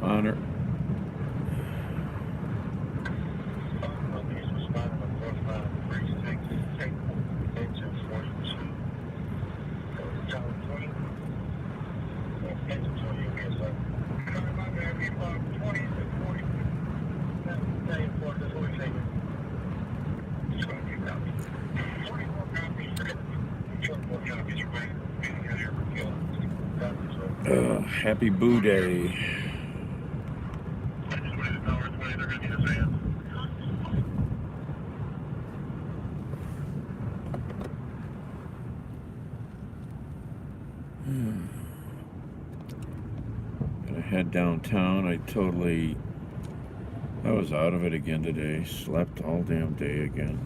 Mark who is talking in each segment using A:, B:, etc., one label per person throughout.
A: Honor. Happy Boo Day. Gonna head downtown. I was out of it again today. Slept all damn day again.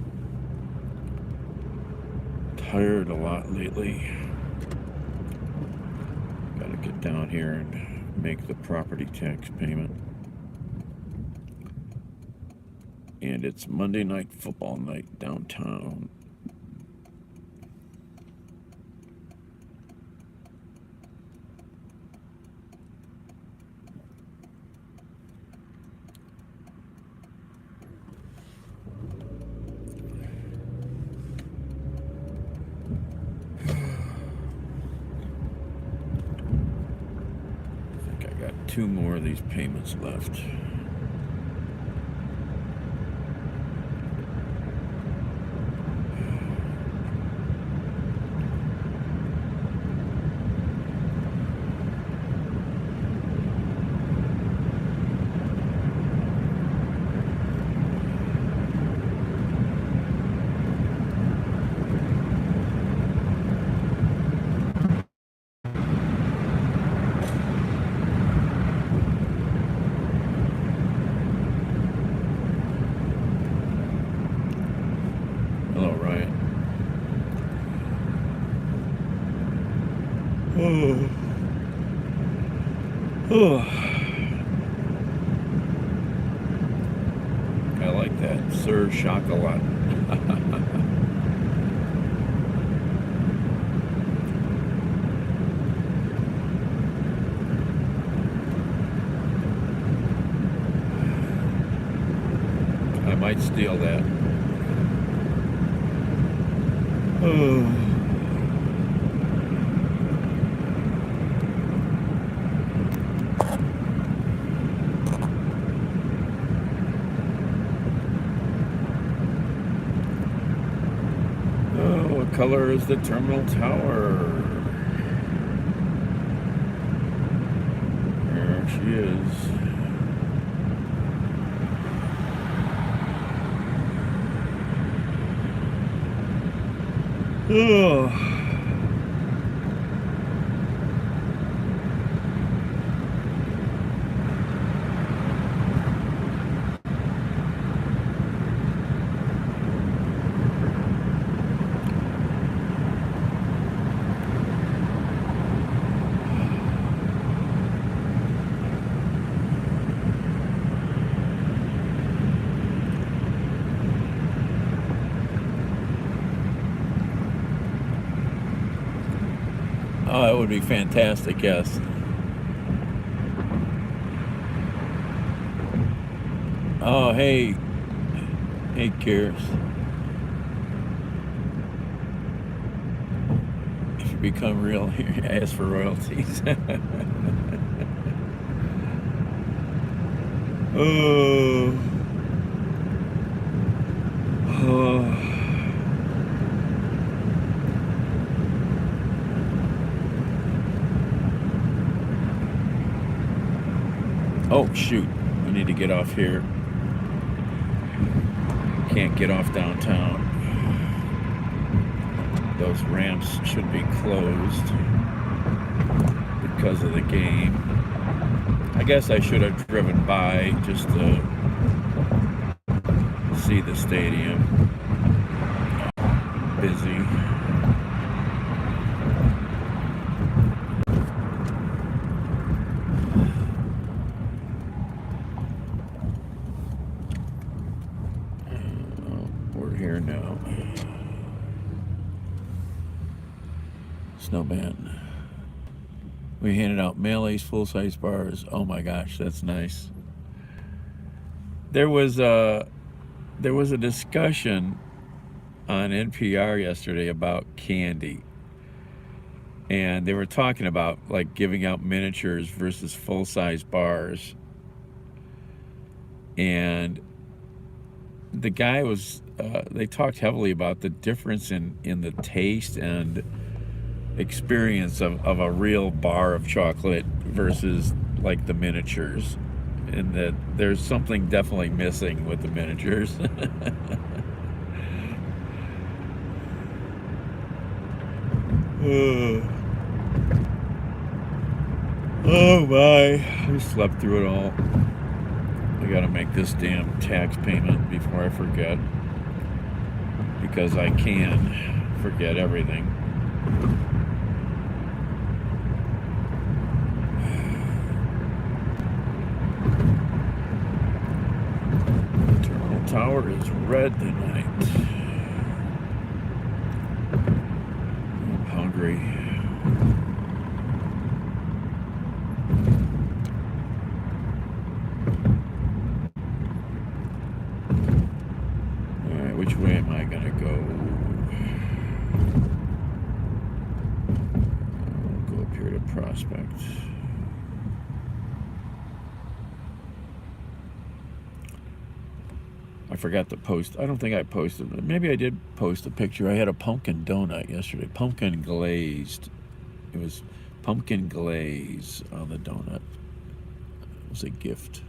A: Tired a lot lately. Gotta get down here and make the property tax payment. And it's Monday Night Football night downtown. I think I got 2 more of these payments left. Hello, Ryan. I like that, Sir Chocolat. I might steal that. What color is the terminal tower? There she is. Oh, that would be fantastic, yes. Oh, hey. Hey, Kiers. If you become real, ask for royalties. Oh, shoot. I need to get off here. Can't get off downtown. those ramps should be closed because of the game. I guess I should have driven by just to see the stadium. Busy. We're here now. Snowman. We handed out mail-ace full-size bars. Oh my gosh, that's nice. There was a discussion on NPR yesterday about candy, and they were talking about like giving out miniatures versus full-size bars, and the guy was they talked heavily about the difference in the taste and experience of a real bar of chocolate versus like the miniatures, and that there's something definitely missing with the miniatures. Oh my, I slept through it all. I gotta make this damn tax payment before I forget, because I can forget everything. Terminal tower is red tonight. I'm hungry. Which way am I gonna go? I'll go up here to Prospect. I forgot to post. I don't think I posted. Maybe I did post a picture. I had a pumpkin donut yesterday. Pumpkin glazed. It was pumpkin glaze on the donut. It was a gift.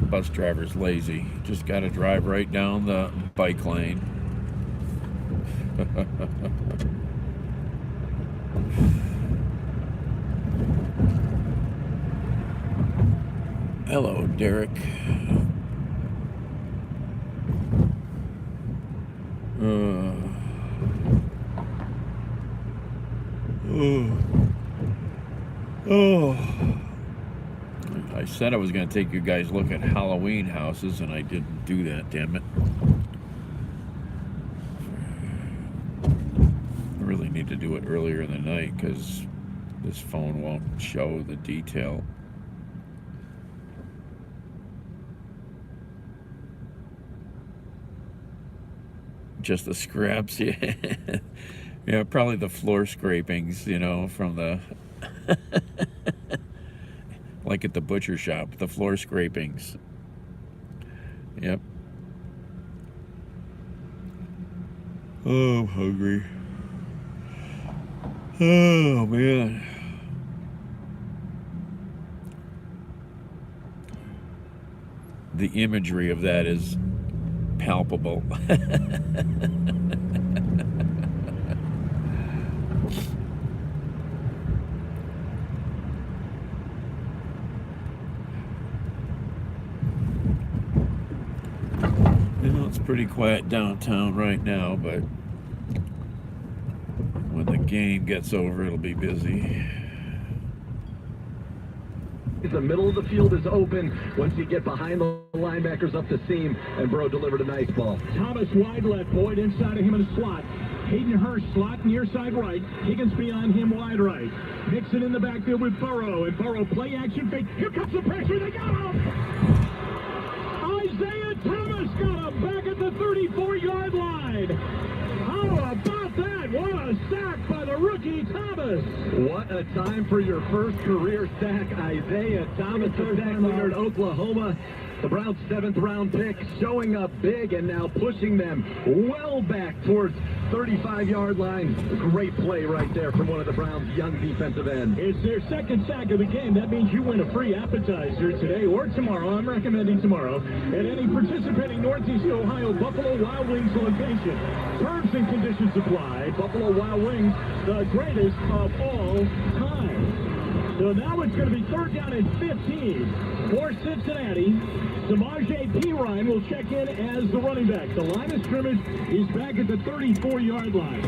A: Bus driver's lazy. Just got to drive right down the bike lane. Hello, Derek. I said I was going to take you guys a look at Halloween houses, and I didn't do that, damn it. I really need to do it earlier in the night because this phone won't show the detail. Just the scraps, yeah. Yeah, probably the floor scrapings, you know, from the... like at the butcher shop, the floor scrapings. Yep. Oh, I'm hungry. Oh, man. The imagery of that is palpable. It's pretty quiet downtown right now, but when the game gets over, it'll be busy.
B: The middle of the field is open. Once you get behind the linebackers up the seam, and Burrow delivered a nice ball.
C: Thomas wide left, Boyd inside of him in a slot. Hayden Hurst slot near side right. Higgins behind him wide right. Nixon in the backfield with Burrow, and Burrow play action fake. Here comes the pressure. They got him. Isaiah Thomas got him back at the 34-yard line. How about that? What a sack by the rookie Thomas.
B: What a time for your first career sack, Isaiah Thomas, the sack leader at Oklahoma. The Browns' 7th-round pick showing up big and now pushing them well back towards 35-yard line. Great play right there from one of the Browns' young defensive ends.
C: It's their second sack of the game. That means you win a free appetizer today or tomorrow. I'm recommending tomorrow at any participating Northeast Ohio Buffalo Wild Wings location. Terms and conditions apply. Buffalo Wild Wings, the greatest of all time. So now it's going to be 3rd down and 15 for Cincinnati. Samaje Perine will check in as the running back. The line of scrimmage is back at the 34-yard line.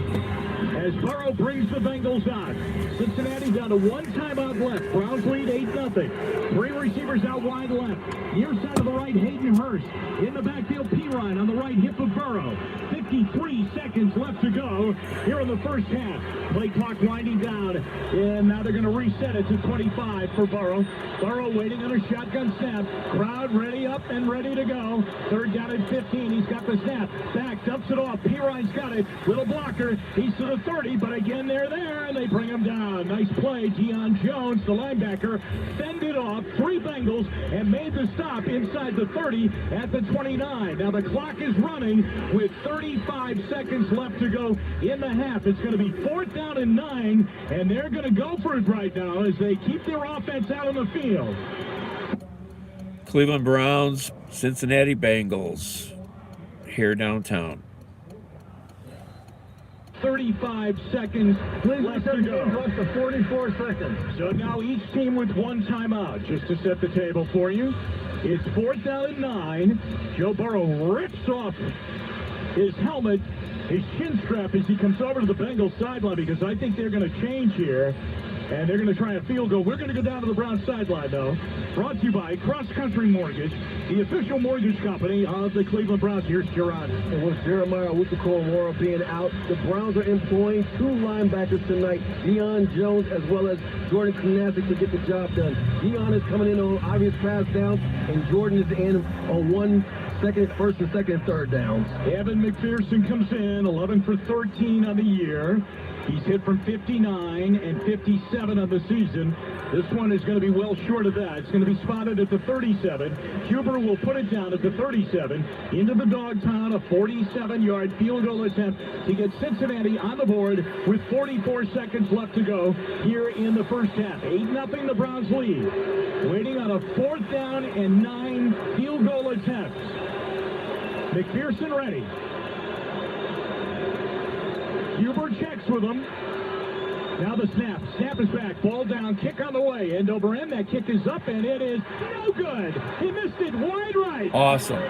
C: As Burrow brings the Bengals out. Cincinnati down to 1 timeout left. Browns lead 8-0. 3 receivers out wide left. Near side of the right, Hayden Hurst. In the backfield, Perine on the right hip of Burrow. 53 seconds left to go here in the first half. Play clock winding down. And now they're going to reset it to 25 for Burrow. Burrow waiting on a shotgun snap. Crowd ready up and ready to go. 3rd down and 15. He's got the snap. Back, dumps it off. Perine's got it. Little blocker. He's to the 30, but again they're there and they bring him down. Nice play. Deion Jones, the linebacker, fended off 3 Bengals and made the stop inside the 30 at the 29. Now the clock is running with 35 seconds left to go in the half. It's going to be 4th down and 9, and they're going to go for it right now as they keep their offense out on the field.
A: Cleveland Browns, Cincinnati Bengals, here downtown.
C: 35 seconds left to go.
B: Up to 44 seconds.
C: So now each team with 1 timeout. Just to set the table for you, it's 4th down and 9. Joe Burrow rips off his helmet, his chin strap as he comes over to the Bengals sideline because I think they're going to change here. And they're going to try a field goal. We're going to go down to the Browns sideline, though. Brought to you by Cross Country Mortgage, the official mortgage company of the Cleveland Browns. Here's Gerard.
B: And with Jeremiah Owusu-Koramoah being out, the Browns are employing 2 linebackers tonight, Deion Jones as well as Jordan Knazek to get the job done. Deion is coming in on obvious pass downs, and Jordan is in on 1st and 2nd and 3rd downs.
C: Evan McPherson comes in, 11 for 13 on the year. He's hit from 59 and 57 on the season. This one is going to be well short of that. It's going to be spotted at the 37. Huber will put it down at the 37. Into the dog pound, a 47-yard field goal attempt to get Cincinnati on the board with 44 seconds left to go here in the first half. 8-0 the Browns lead. Waiting on a 4th down and 9 field goal attempt. McPherson ready. Huber checks with him. Now the snap. Snap is back. Ball down. Kick on the way. End over end. That kick is up, and it is no good. He missed it wide right.
A: Awesome.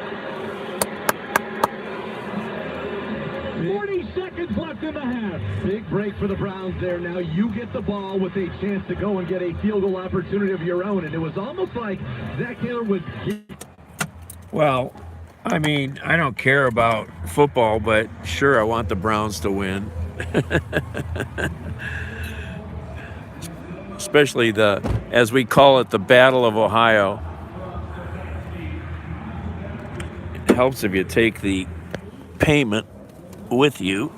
C: 40 seconds left in the half.
B: Big break for the Browns there. Now you get the ball with a chance to go and get a field goal opportunity of your own. And it was almost like Zach Taylor was...
A: Well, I mean, I don't care about football, but sure, I want the Browns to win. Especially as we call it, the Battle of Ohio. It helps if you take the payment with you.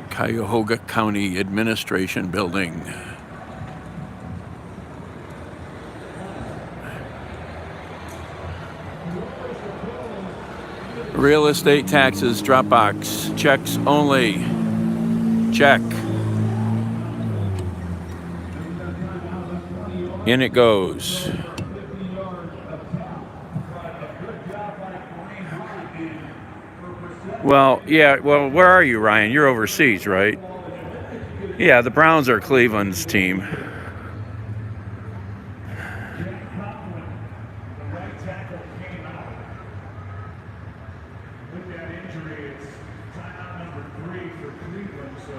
A: Cuyahoga County Administration Building. Real estate taxes, Dropbox, checks only. Check. In it goes. Well, yeah, well, where are you, Ryan? You're overseas, right? Yeah, the Browns are Cleveland's team.
C: With that injury, it's timeout number 3 for Cleveland, so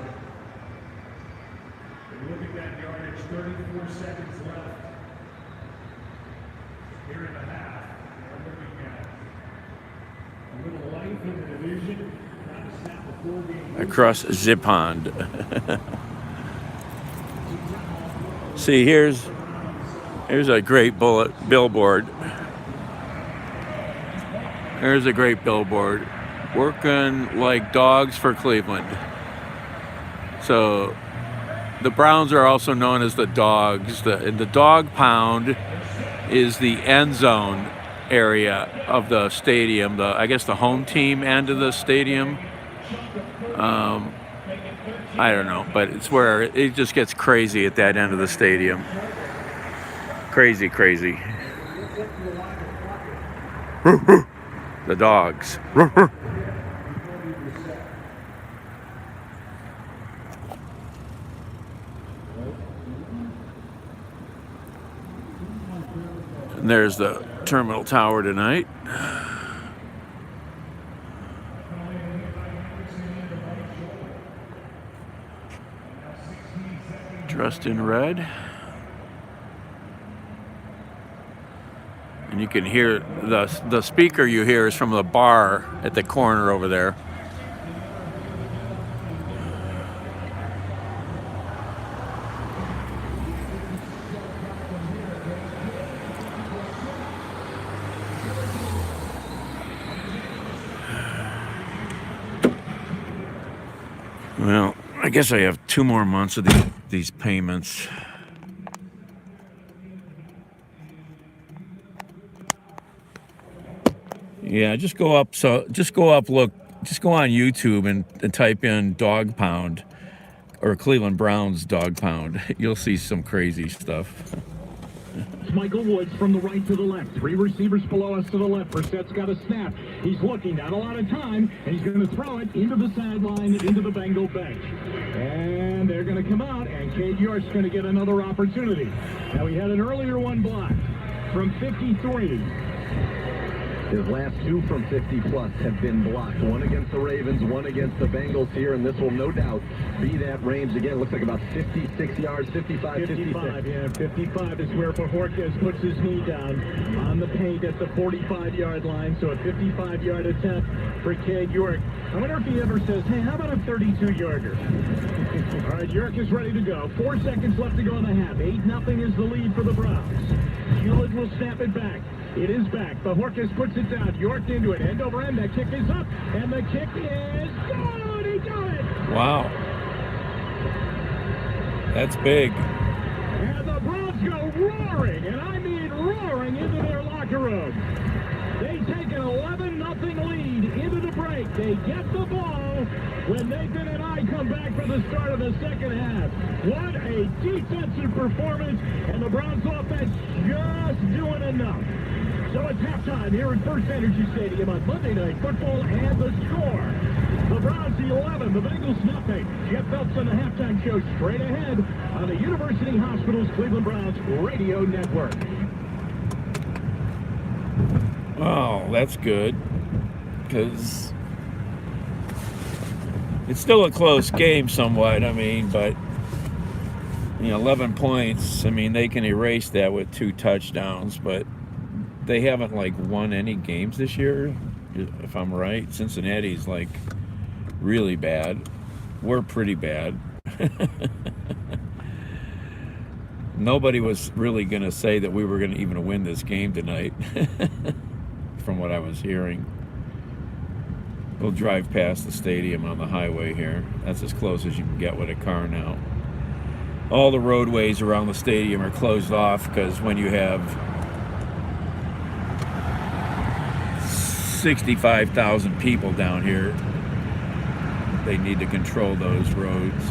C: look at that yardage, 34 seconds left. here in the half. We're looking at a little life in the division. Trying to snap the 4-game
A: Across Zip Pond. See, here's a great billboard. There's a great billboard. Working like dogs for Cleveland. So the Browns are also known as the Dogs. The dog pound is the end zone area of the stadium. I guess the home team end of the stadium. I don't know, but it's where it just gets crazy at that end of the stadium. Crazy, crazy. The dogs. And there's the terminal tower tonight. Dressed in red. And you can hear the speaker you hear is from the bar at the corner over there. Well, I guess I have 2 more months of these payments. Yeah, just go up on YouTube and type in dog pound or Cleveland Browns dog pound. You'll see some crazy stuff.
C: It's Michael Woods from the right to the left. 3 receivers below us to the left. Brissett's got a snap. He's looking, not a lot of time, and he's going to throw it into the sideline, into the Bengal bench. And they're going to come out, and Cade York's going to get another opportunity. Now, he had an earlier one blocked from 53.
B: His last 2 from 50-plus have been blocked. 1 against the Ravens, 1 against the Bengals here, and this will no doubt be that range again. It looks like about 56 yards, 55,
C: 55, yeah, 55 is where Bojorquez puts his knee down on the paint at the 45-yard line, so a 55-yard attempt for Cade York. I wonder if he ever says, hey, how about a 32-yarder? All right, York is ready to go. 4 seconds left to go in the half. 8-0 is the lead for the Browns. Hewlett will snap it back. It is back. Bojorquez puts it down. York into it. End over end. That kick is up. And the kick is good. He got it.
A: Wow. That's big.
C: And the Browns go roaring, and I mean roaring, into their locker room. They take an 11-0 lead into the break. They get the ball when Nathan and I come back for the start of the second half. What a defensive performance, and the Browns offense just doing enough. So it's halftime here at First Energy Stadium on Monday Night Football, and the score. The Browns 11, the Bengals nothing. Jeff Phelps on the halftime show straight ahead on the University Hospitals Cleveland Browns radio network.
A: Oh, that's good. Because it's still a close game somewhat, I mean, but 11 points, I mean, they can erase that with 2 touchdowns, but they haven't won any games this year, if I'm right. Cincinnati's really bad. We're pretty bad. Nobody was really going to say that we were going to even win this game tonight, from what I was hearing. We'll drive past the stadium on the highway here. That's as close as you can get with a car now. All the roadways around the stadium are closed off because when you have 65,000 people down here, they need to control those roads.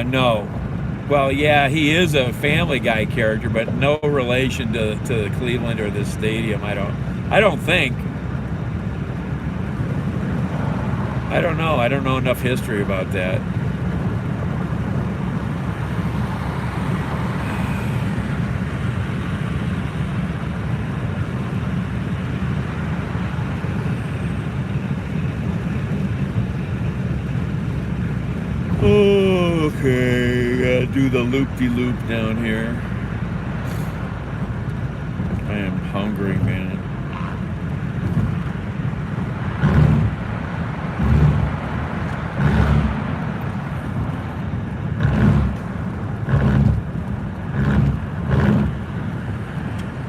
A: No. Well, yeah, he is a Family Guy character, but no relation to Cleveland or this stadium. I don't think. I don't know. I don't know enough history about that. Okay, gotta do the loop-de-loop down here. I am hungry, man.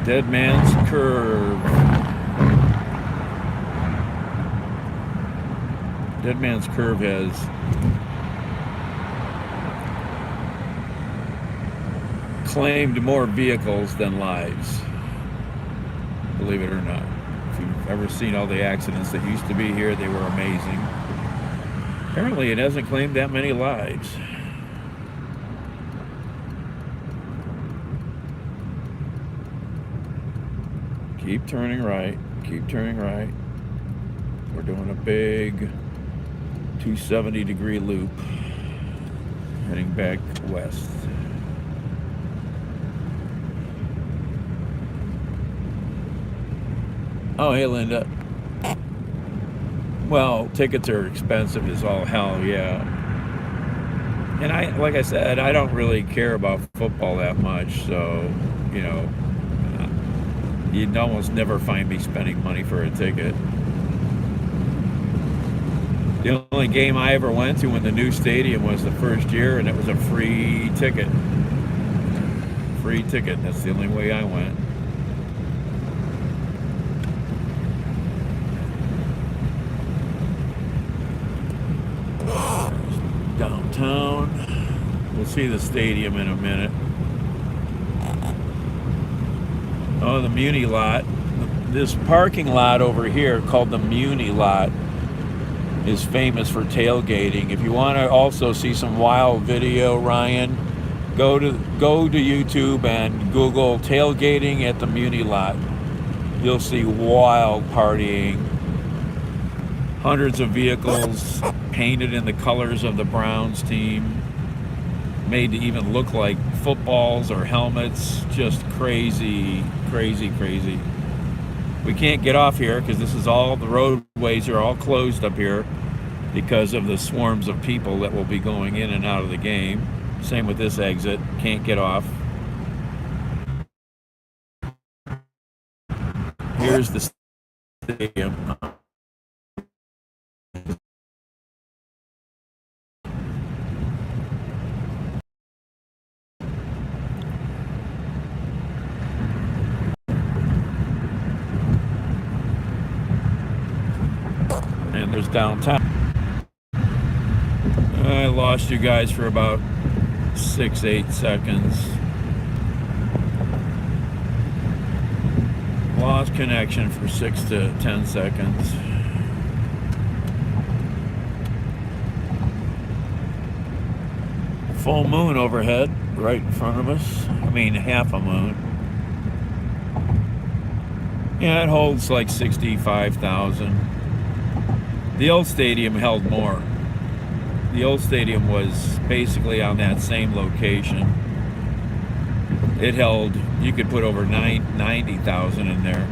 A: Dead Man's Curve. Dead Man's Curve has claimed more vehicles than lives. Believe it or not. If you've ever seen all the accidents that used to be here, they were amazing. Apparently, it hasn't claimed that many lives. Keep turning right. Keep turning right. We're doing a big 270-degree loop heading back west. Oh, hey, Linda. Well, tickets are expensive as all hell, yeah. And like I said, I don't really care about football that much, so, you know, you'd almost never find me spending money for a ticket. The only game I ever went to in the new stadium was the first year, and it was a free ticket. Free ticket. That's the only way I went. Downtown. We'll see the stadium in a minute. Oh, the Muni lot. This parking lot over here called the Muni lot is famous for tailgating. If you want to also see some wild video, Ryan, go to YouTube and Google tailgating at the Muni lot. You'll see wild partying. Hundreds of vehicles painted in the colors of the Browns team, made to even look like footballs or helmets. Just crazy, crazy, crazy. We can't get off here because this is all, the roadways are all closed up here because of the swarms of people that will be going in and out of the game. Same with this exit, can't get off. Here's the stadium. And there's downtown. I lost you guys for about 6-8 seconds. Lost connection for 6 to 10 seconds. Full moon overhead, right in front of us. I mean, half a moon. Yeah, it holds like 65,000. The old stadium held more. The old stadium was basically on that same location. It held, you could put over 90,000 in there.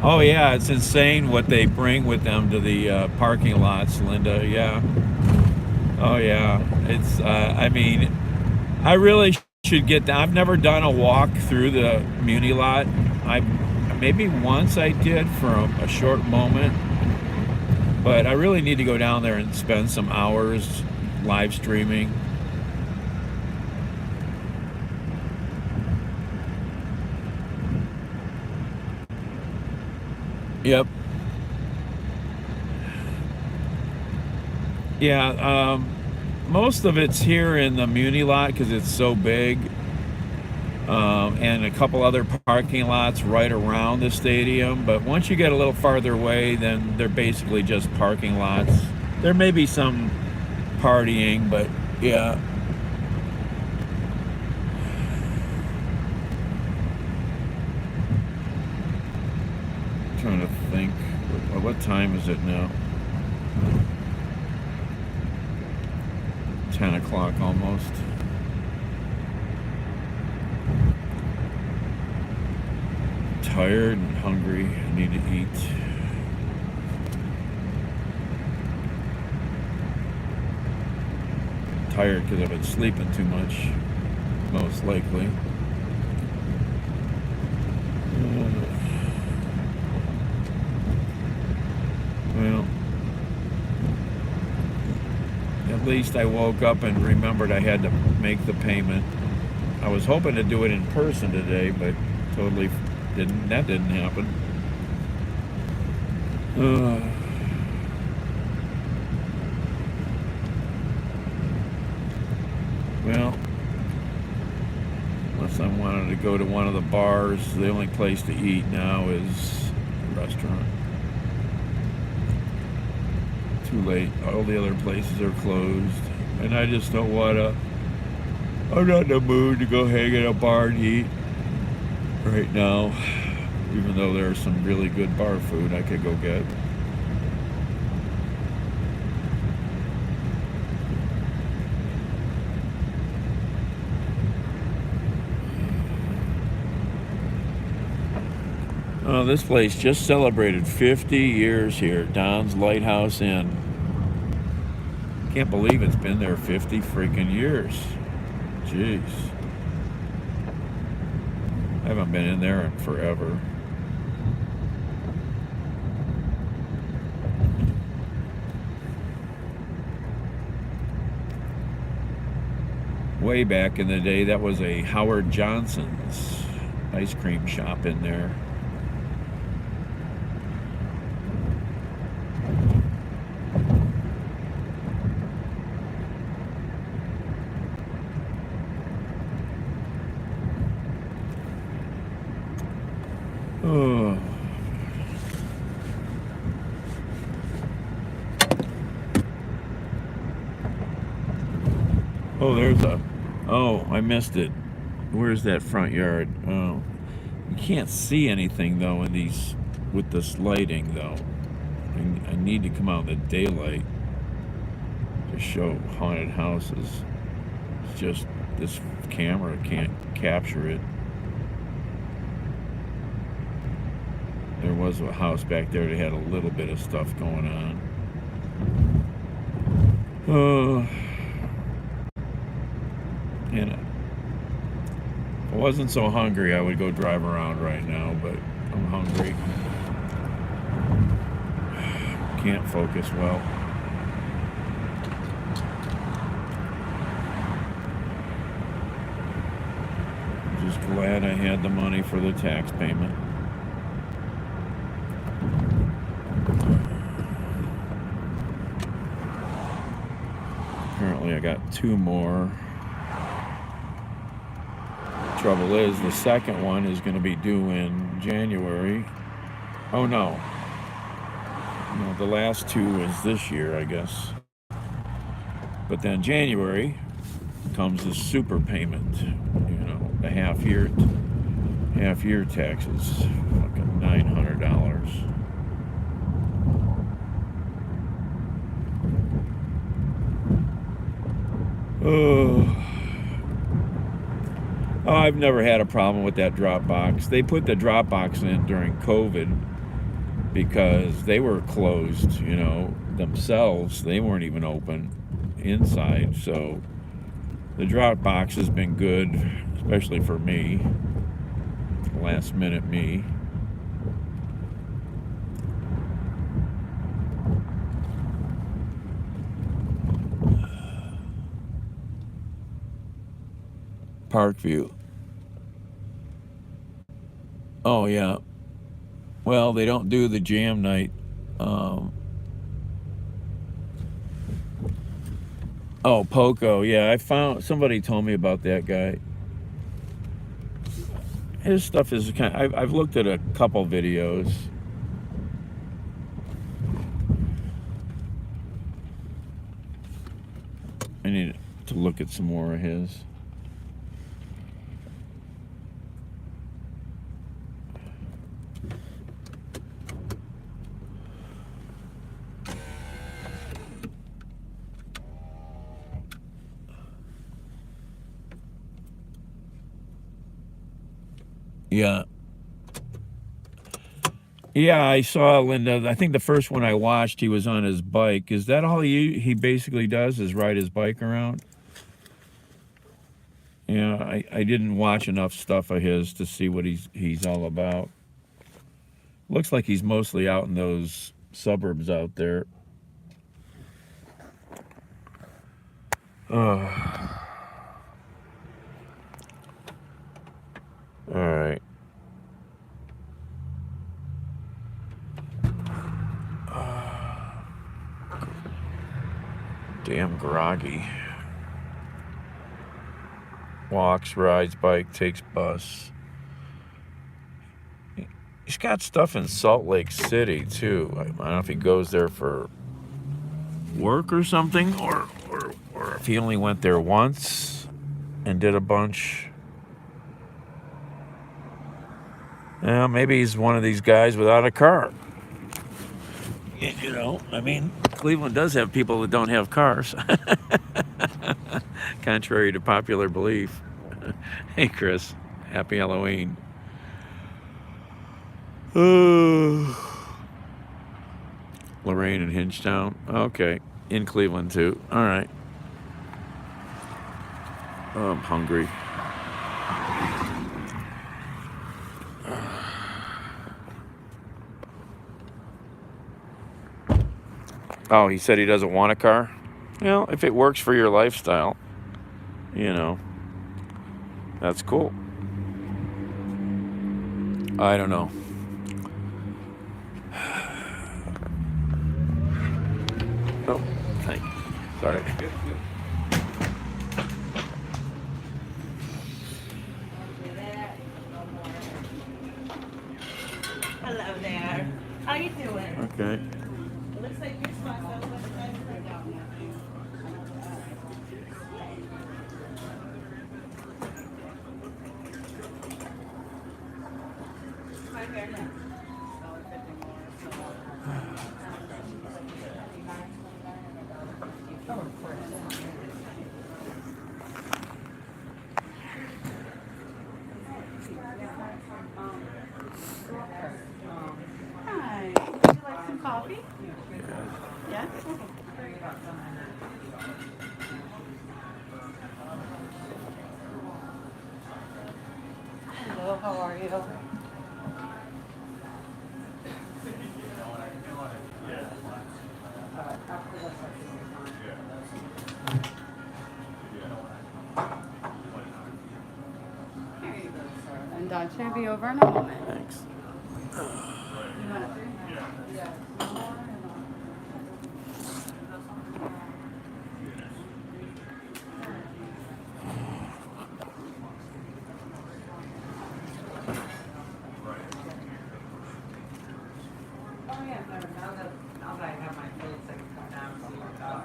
A: Oh yeah, it's insane what they bring with them to the parking lots, Linda. Yeah. Oh yeah, it's. I mean, I really should get down. I've never done a walk through the Muni lot. Maybe once I did for a short moment, but I really need to go down there and spend some hours live streaming. Yep. Yeah, most of it's here in the Muni lot because it's so big, and a couple other parking lots right around the stadium. But once you get a little farther away, then they're basically just parking lots. There may be some partying, but yeah. Trying to think, what time is it now? 10 o'clock almost. Tired and hungry. I need to eat. Tired because I've been sleeping too much, most likely. Well, at least I woke up and remembered I had to make the payment. I was hoping to do it in person today, but totally didn't. That didn't happen. Well, unless I wanted to go to one of the bars, the only place to eat now is a restaurant. Too late. All the other places are closed. And I just don't want to. I'm not in the mood to go hang at a bar and eat right now. Even though there's some really good bar food I could go get. Oh, this place just celebrated 50 years here. Don's Lighthouse Inn. Can't believe it's been there 50 freaking years. Jeez. I haven't been in there in forever. Way back in the day, that was a Howard Johnson's ice cream shop in there. Oh, there's a... Oh, I missed it. Where's that front yard? Oh. You can't see anything, though, in these... with this lighting, though. I need to come out in the daylight to show haunted houses. It's just... this camera can't capture it. There was a house back there that had a little bit of stuff going on. And if I wasn't so hungry, I would go drive around right now, but I'm hungry. Can't focus well. I'm just glad I had the money for the tax payment. Apparently I got 2 more. Trouble is, the second one is going to be due in January. Oh no. No, the last 2 is this year, I guess. But then January comes the super payment. You know, the half year taxes. Fucking $900. Oh, I've never had a problem with that drop box. They put the drop box in during COVID because they were closed, you know, themselves. They weren't even open inside. So the drop box has been good, especially for me. Last minute me. Parkview. Oh, yeah. Well, they don't do the jam night. Oh, Poco. Yeah, I found... somebody told me about that guy. His stuff is kind of... I've looked at a couple videos. I need to look at some more of his. Yeah. Yeah, I saw Linda. I think the first one I watched, he was on his bike. Is that all he basically does, is ride his bike around? Yeah, I didn't watch enough stuff of his to see what he's all about. Looks like he's mostly out in those suburbs out there. All right. Damn groggy. Walks, rides bike, takes bus. He's got stuff in Salt Lake City too. I don't know if he goes there for work or something, or if he only went there once and did a bunch. Maybe he's one of these guys without a car. You know, I mean, Cleveland does have people that don't have cars, contrary to popular belief. Hey, Chris, happy Halloween. Lorraine in Hingetown. Okay, in Cleveland too. All right. Oh, I'm hungry. Oh, he said he doesn't want a car? Well, if it works for your lifestyle, you know, that's cool. I don't know. Oh, thank you. Sorry.
D: Hello there. How you doing?
A: Okay.
D: It looks like your spot's out of the time right now. My hair now. Hi. Would you like some coffee? Yeah? Hello, how are you? Here you go, sir. And Don should be over in a moment.
A: Thanks.
D: You want a drink? Yeah. Oh, yeah, now that I have my clothes, I can come down and see what's up.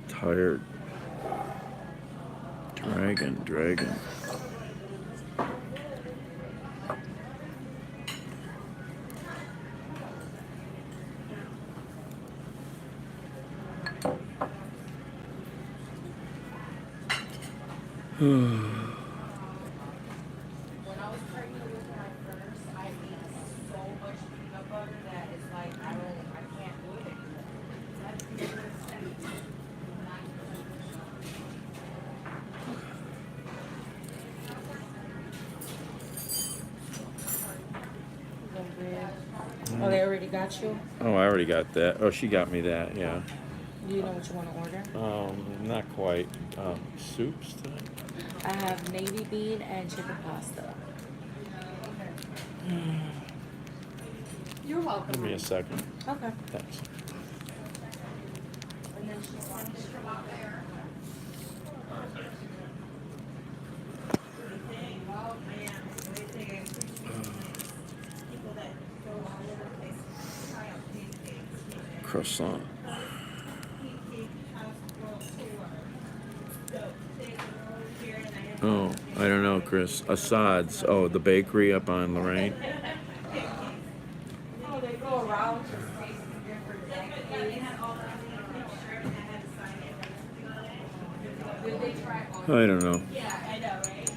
A: Tired. Dragon.
D: When I was pregnant with my first, I ate so much peanut butter that it's like I can't do it anymore. Oh, they already got you?
A: Oh, I already got that. Oh, she got me that, yeah.
D: Do you know what you want to order?
A: Not quite. Soups tonight?
D: I have navy bean and chicken pasta. You're welcome.
A: Give me a second.
D: Okay.
A: Thanks.
D: And then she sent it from out there.
A: Croissant. Oh, I don't know, Chris. Assad's. Oh, the bakery up on Lorraine. I don't know.
D: Yeah, I know, right?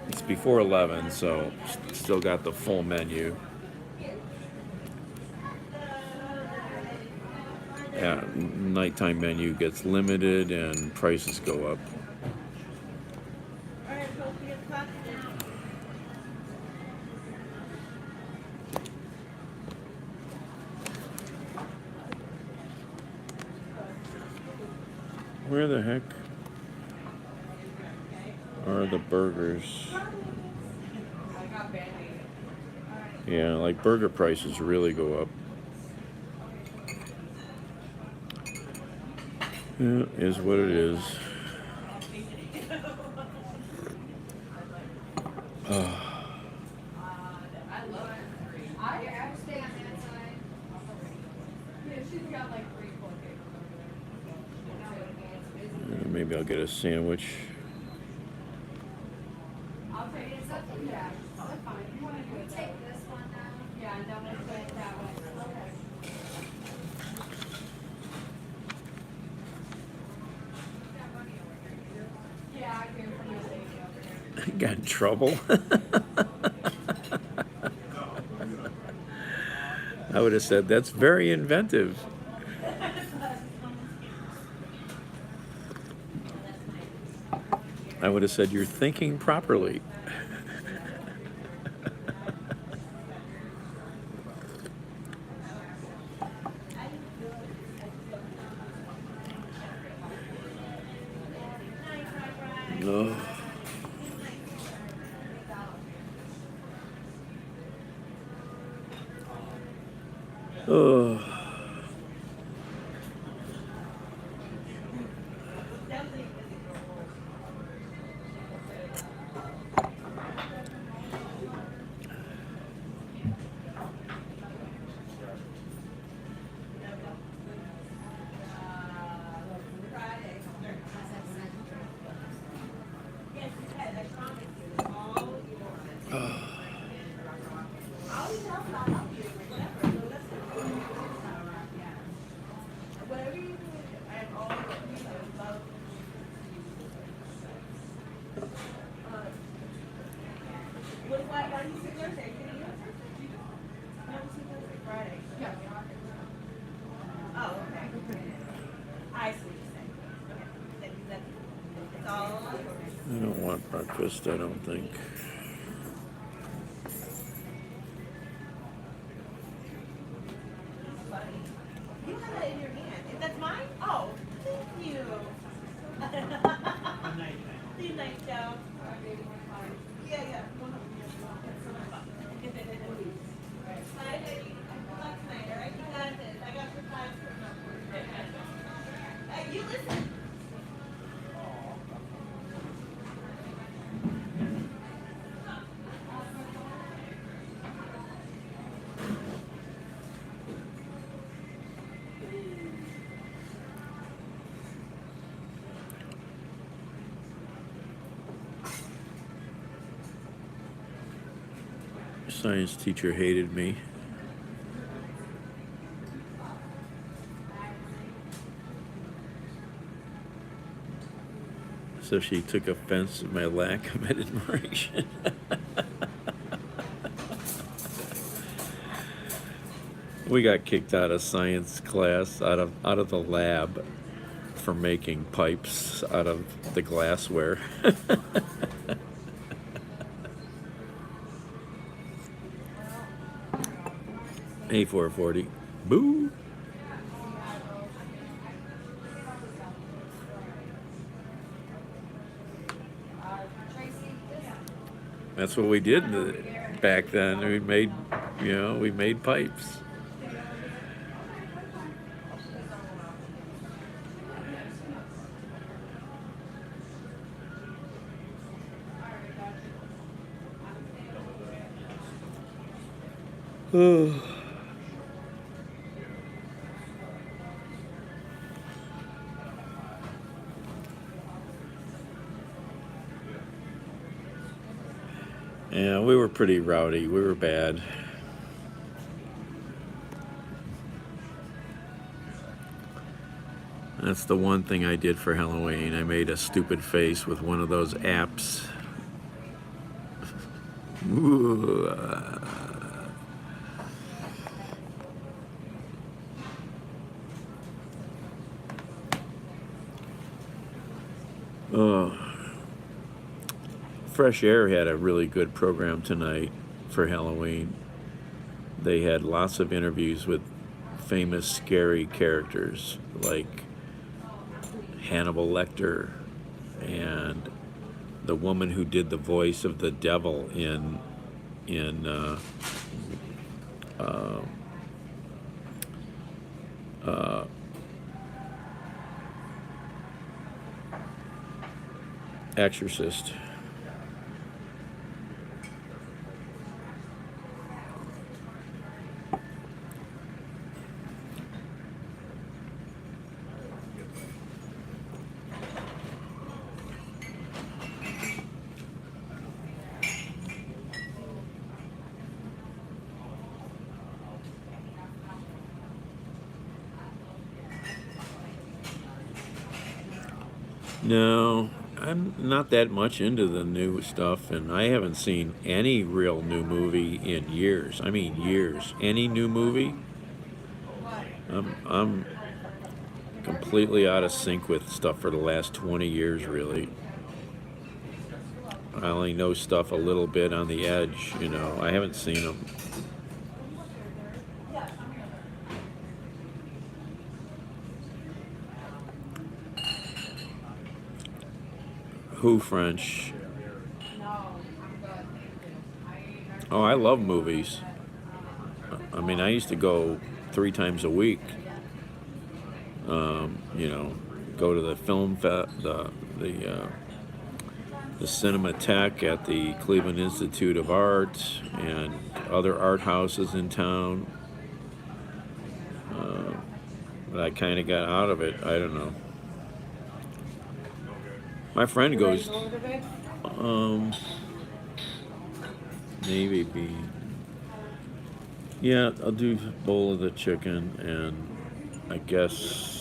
A: It's before 11, so still got the full menu. Yeah, nighttime menu gets limited and prices go up. Where the heck are the burgers? Yeah, like burger prices really go up. Yeah, is what it is. Maybe I'll get a sandwich. Got in trouble. I would have said that's very inventive. I would have said you're thinking properly. Oh. Oh. I don't want breakfast, I don't think.
D: You have that in your hand. That's mine? Oh, thank you. See you nice, Joe. Yeah, yeah. Bye, baby. Good luck tonight, all right? You got this. I got your time. Hey, you listen.
A: Science teacher hated me. So she took offense at my lack of admiration. We got kicked out of science class, out of the lab, for making pipes out of the glassware. A440. Boo! That's what we did back then. We made pipes. Oh. Yeah, we were pretty rowdy. We were bad. That's the one thing I did for Halloween. I made a stupid face with one of those apps. Ooh, Fresh Air had a really good program tonight for Halloween. They had lots of interviews with famous scary characters like Hannibal Lecter and the woman who did the voice of the devil in Exorcist. No, I'm not that much into the new stuff, and I haven't seen any real new movie in years. I mean, years. Any new movie? I'm completely out of sync with stuff for the last 20 years, really. I only know stuff a little bit on the edge, you know. I haven't seen them. Who French? Oh, I love movies. I mean, I used to go 3 times a week. You know, go to the the Cinematheque at the Cleveland Institute of Art and other art houses in town. But I kind of got out of it. I don't know. My friend goes, maybe be. Yeah, I'll do a bowl of the chicken and I guess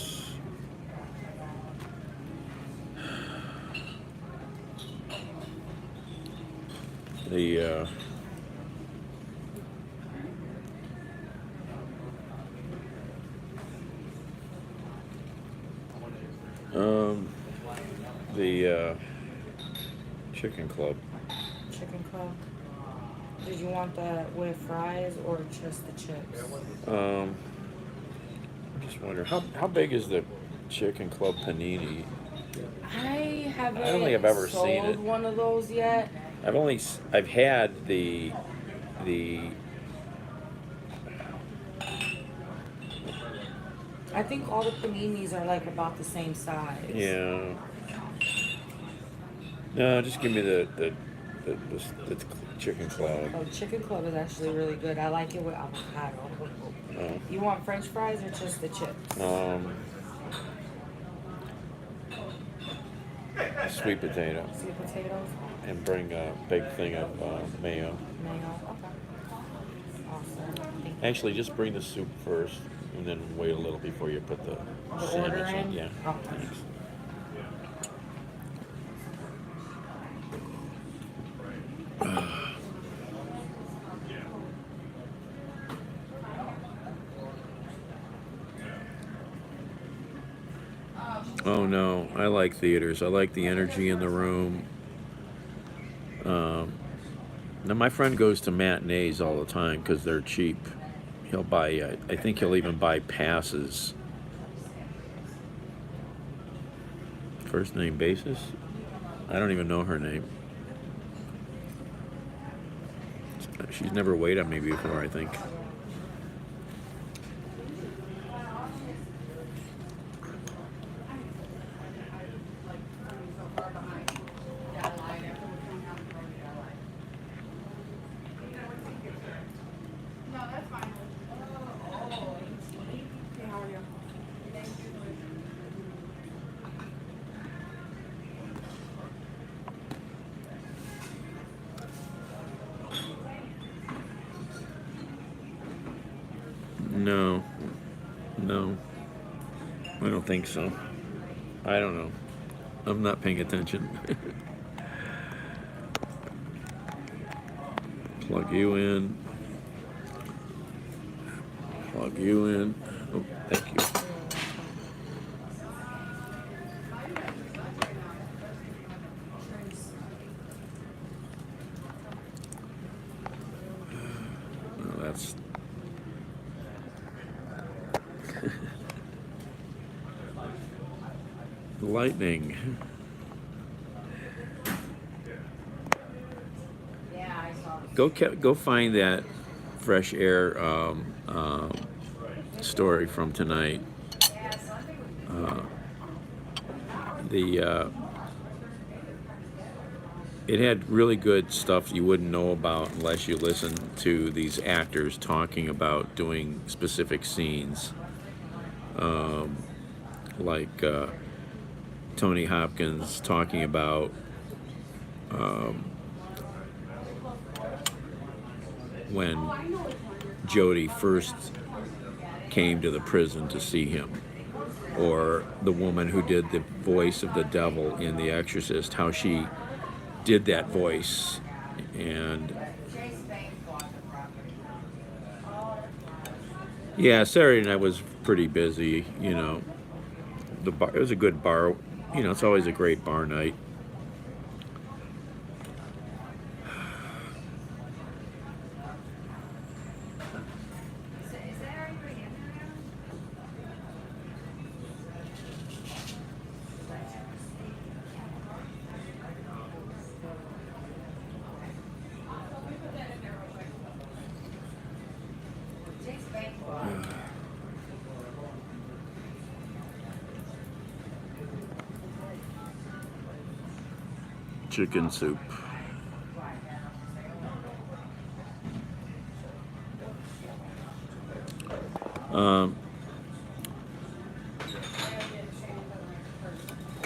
A: the chicken club.
D: Chicken club. Did you want that with fries or just the chips?
A: I just wonder how big is the chicken club panini?
D: I haven't
A: I don't think I've ever seen it.
D: one of those yet.
A: I've had the
D: I think all the paninis are like about the same size.
A: yeah. No, just give me the chicken club.
D: Oh, chicken club is actually really good. I like it with avocado.
A: Oh.
D: You want French fries or just the chips?
A: Sweet potato.
D: Sweet potatoes?
A: And bring a big thing of mayo.
D: Mayo? Okay. Awesome. Thank you.
A: Actually, just bring the soup first, and then wait a little before you put the
D: order
A: sandwich
D: in?
A: Yeah.
D: Okay.
A: Thanks. Oh no, I like theaters. I like the energy in the room. Now my friend goes to matinees all the time because they're cheap. He'll buy, I think he'll even buy passes. First name basis? I don't even know her name. She's never waited on me before, I think. No, I don't think so. I don't know. I'm not paying attention. Plug you in. Plug you in. Oh, thank you. Oh, that's lightning. Go find that fresh air story from tonight. The it had really good stuff you wouldn't know about unless you listen to these actors talking about doing specific scenes, like Tony Hopkins talking about when Jodie first came to the prison to see him, or the woman who did the voice of the devil in The Exorcist, how she did that voice. And yeah, Saturday night was pretty busy, you know. The bar, it was a good bar, you know, it's always a great bar night. Chicken soup.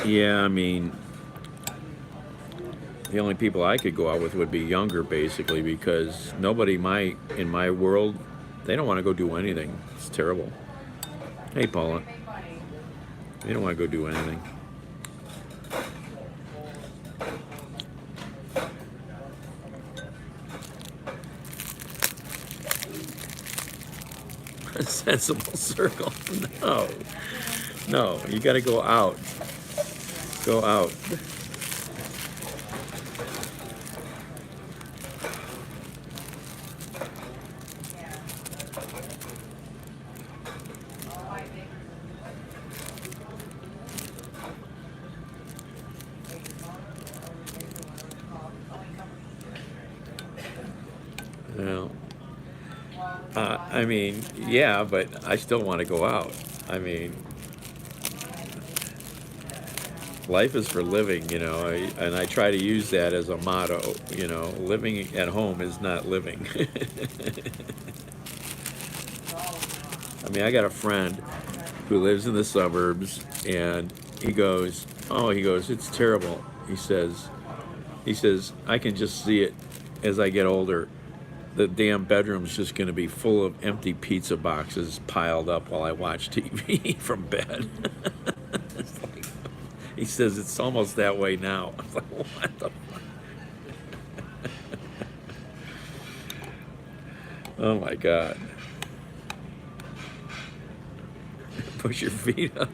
A: Yeah, I mean, the only people I could go out with would be younger, basically, because nobody in my world, they don't want to go do anything. It's terrible. Hey, Paula. They don't want to go do anything. A sensible circle. No, you got to go out. Go out. Well, I mean, yeah, but I still want to go out. I mean, life is for living, you know, and I try to use that as a motto, you know, living at home is not living. I mean, I got a friend who lives in the suburbs, and he goes, it's terrible. He says, I can just see it as I get older. The damn bedroom's just going to be full of empty pizza boxes piled up while I watch TV from bed. It's like, he says it's almost that way now. I was like, what the fuck? Oh my God. Push your feet up.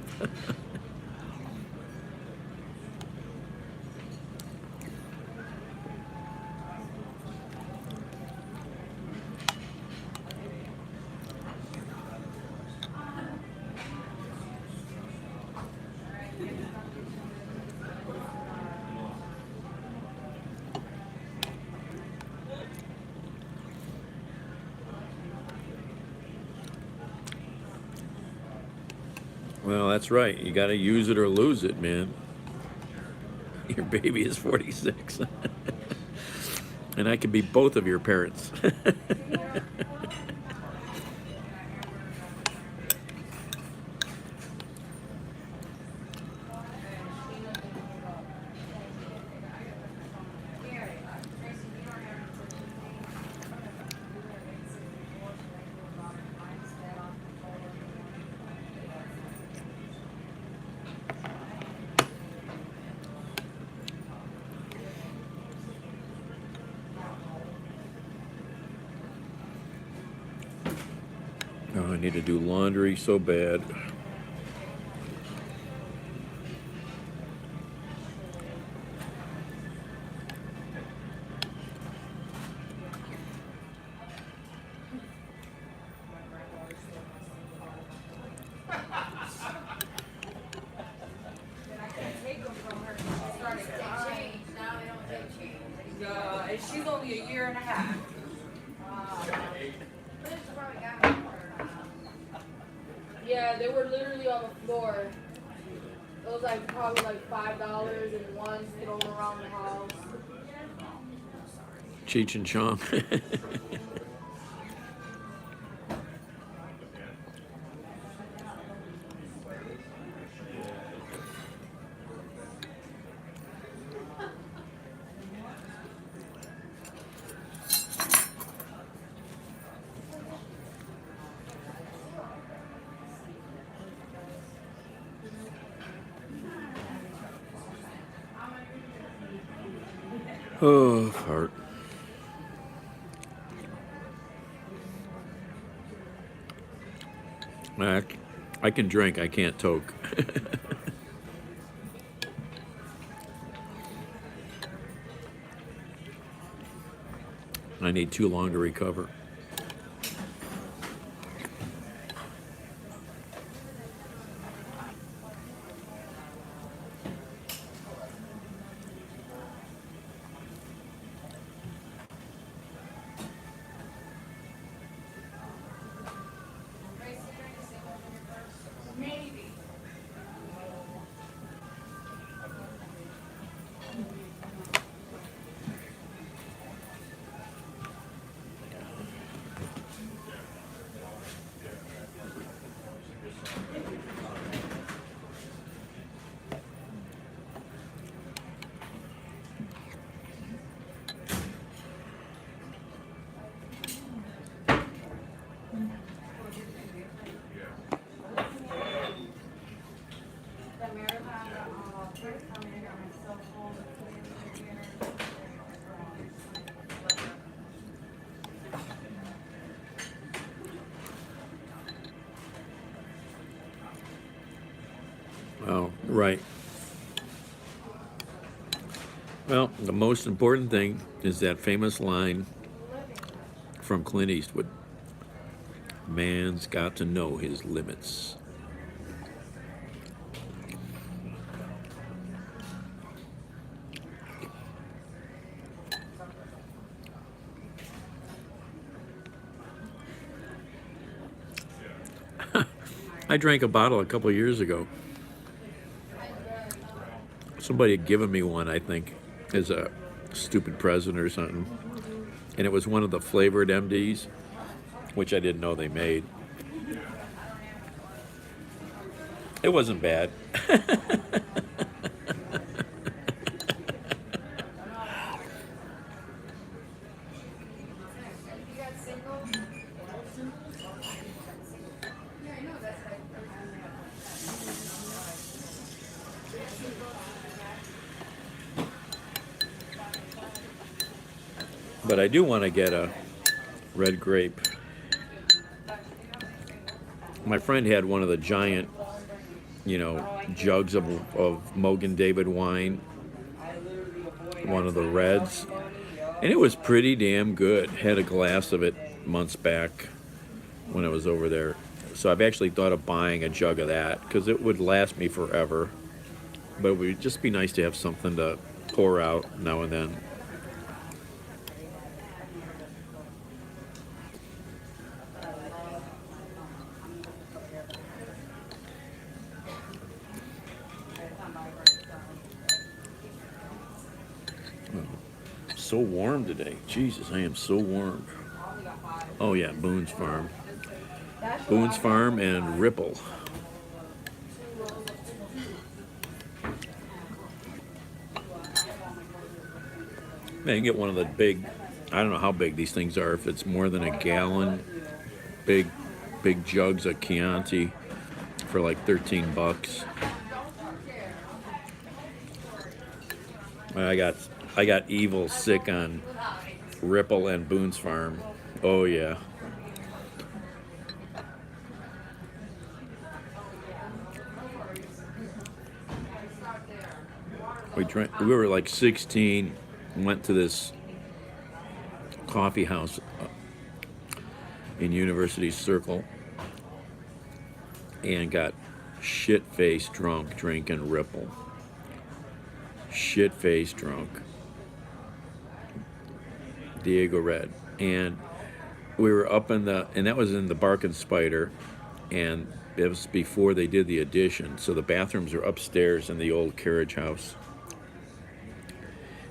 A: Well, that's right. You got to use it or lose it, man. Your baby is 46. And I could be both of your parents. I need to do laundry so bad.
D: I couldn't take them from her. She started crying. Now they don't take change. And she's only a year and a half. But it's probably got me more. Yeah, they were literally on the floor. It was like probably like $5 and ones thrown around the house.
A: Cheech and Chong. Oh, fart. I can drink, I can't toke. I need too long to recover.
D: Maybe. The marathon, first time I got my cell phone.
A: Oh, right. Well, the most important thing is that famous line from Clint Eastwood. Man's got to know his limits. I drank a bottle a couple of years ago. Somebody had given me one, I think, as a stupid present or something. And it was one of the flavored MDs, which I didn't know they made. It wasn't bad.
D: You got singles? Yeah, I know that's like
A: But I do want to get a red grape. My friend had one of the giant, jugs of Mogan David wine, one of the reds. And it was pretty damn good. Had a glass of it months back when I was over there. So I've actually thought of buying a jug of that because it would last me forever. But it would just be nice to have something to pour out now and then. So warm today. Jesus, I am so warm. Oh yeah, Boone's Farm. Boone's Farm and Ripple. Man, you get one of the big, I don't know how big these things are, if it's more than a gallon, big jugs of Chianti for like $13. I got evil sick on Ripple and Boone's Farm. Oh yeah. We were like 16, went to this coffee house in University Circle and got shit-faced drunk drinking Ripple. Shit-faced drunk. Diego Red. And we were up in and that was in the Bark and Spider, and it was before they did the addition, so the bathrooms are upstairs in the old carriage house.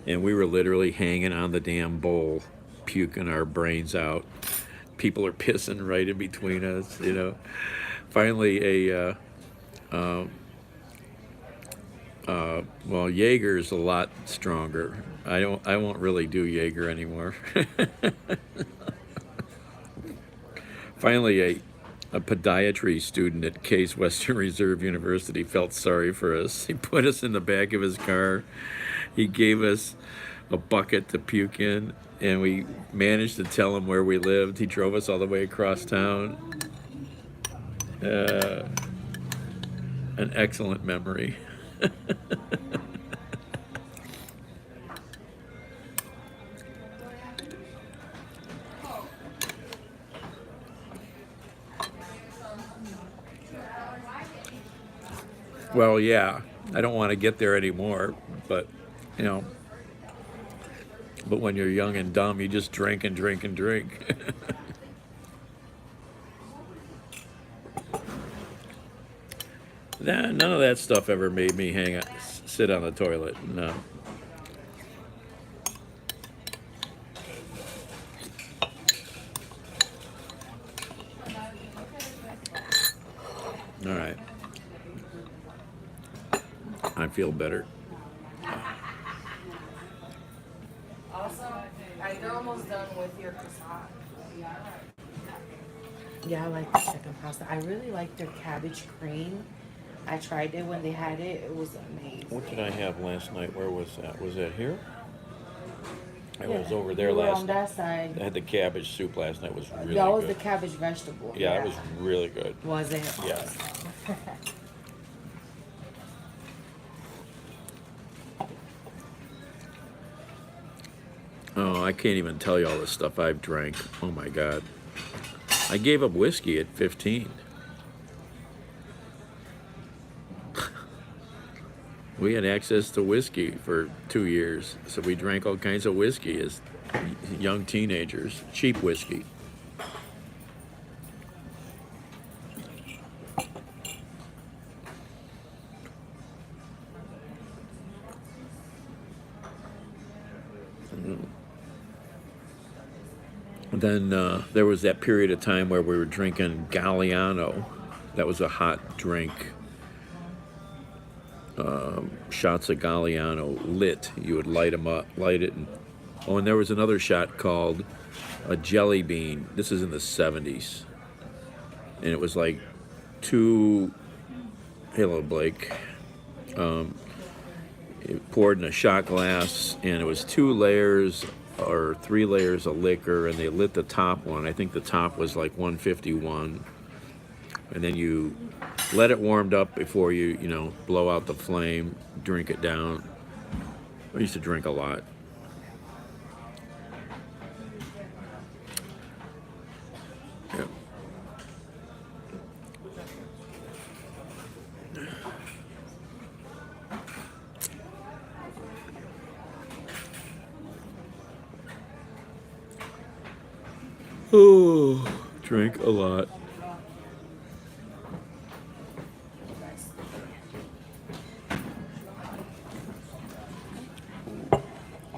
A: And we were literally hanging on the damn bowl, puking our brains out. People are pissing right in between us, you know. Finally, well, Jaeger's a lot stronger. I won't really do Jaeger anymore. Finally, a podiatry student at Case Western Reserve University felt sorry for us. He put us in the back of his car. He gave us a bucket to puke in, and we managed to tell him where we lived. He drove us all the way across town. An excellent memory. Well, yeah, I don't want to get there anymore, but, you know, but when you're young and dumb, you just drink and drink and drink. None of that stuff ever made me sit on the toilet, no. All right. I feel better.
D: Awesome. You're almost done with your croissant.
E: Yeah, I like the chicken pasta. I really like their cabbage cream. I tried it when they had it. It was amazing.
A: What did I have last night? Where was that? Was that here? I
E: Yeah,
A: was over there
E: you were
A: last
E: on
A: night.
E: that side.
A: I had the cabbage soup last night. It was really
E: That was
A: good.
E: the cabbage vegetable.
A: Yeah, it was really good.
E: Was it?
A: Yeah. Oh, I can't even tell you all the stuff I've drank. Oh my God. I gave up whiskey at 15. We had access to whiskey for 2 years, so we drank all kinds of whiskey as young teenagers. Cheap whiskey. Then there was that period of time where we were drinking Galliano. That was a hot drink. Shots of Galliano lit. You would light them up, light it. And there was another shot called a jelly bean. This is in the 70s. And it was like hello, Blake. It poured in a shot glass, and it was 2 layers or 3 layers of liquor, and they lit the top one. I think the top was like 151. And then you let it warmed up before you blow out the flame, drink it down. I used to drink a lot. Yeah. Oh, drink a lot.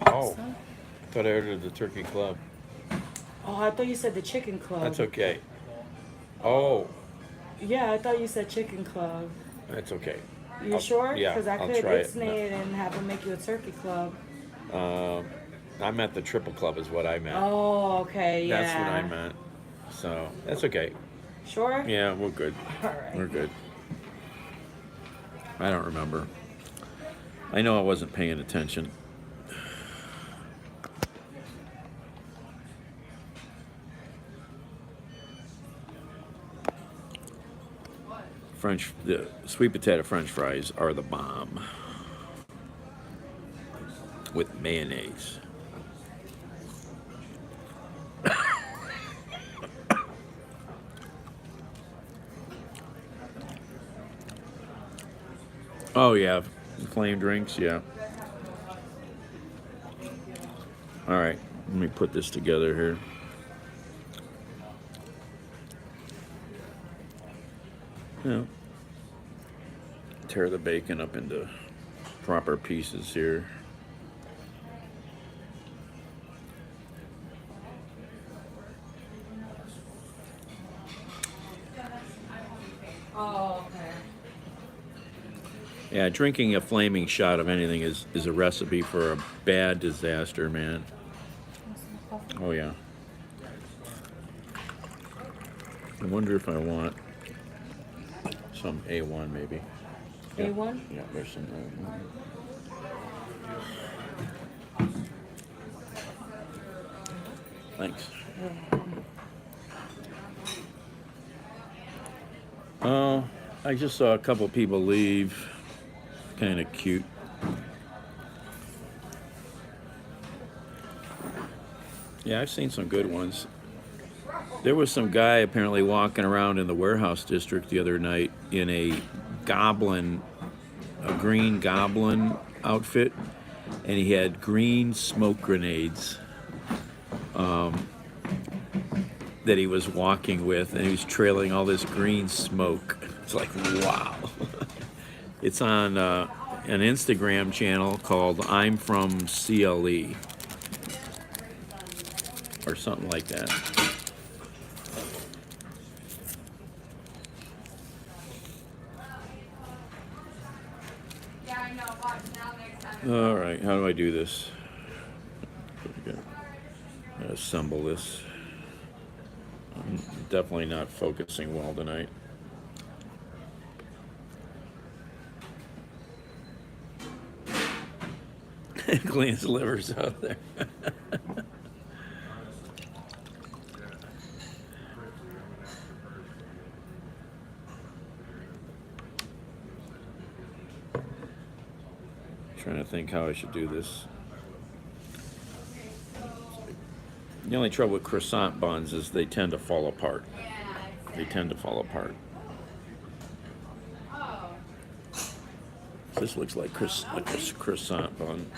A: Oh, I thought I ordered the turkey club.
E: Oh, I thought you said the chicken club.
A: That's okay. Oh,
E: Yeah, I thought you said chicken club.
A: that's okay.
E: You sure?
A: Yeah,
E: Because I
A: I'll
E: could
A: try it.
E: ixnay it and have them make you a turkey club.
A: I meant the triple club is what I meant.
E: Oh, okay, yeah.
A: That's what I meant. So, that's okay.
E: Sure?
A: Yeah, we're good.
E: All right.
A: We're good. I don't remember. I know I wasn't paying attention. The sweet potato French fries are the bomb. with mayonnaise. Oh yeah, flame drinks, yeah. All right, let me put this together here. Yeah. Tear the bacon up into proper pieces here.
E: Oh, okay.
A: Yeah, drinking a flaming shot of anything is a recipe for a bad disaster, man. Oh yeah. I wonder if I want some A1 maybe. Yeah.
E: A1?
A: Yeah, there's some. Thanks. Oh, I just saw a couple people leave. Kind of cute. Yeah, I've seen some good ones. There was some guy apparently walking around in the warehouse district the other night in a green goblin outfit, and he had green smoke grenades that he was walking with, and he was trailing all this green smoke. It's like, wow. It's on an Instagram channel called I'm from CLE or something like that. All right, how do I do this? Assemble this. I'm definitely not focusing well tonight. Clean his livers out there. Trying to think how I should do this. The only trouble with croissant buns is they tend to fall apart. They tend to fall apart. This looks like a croissant bun.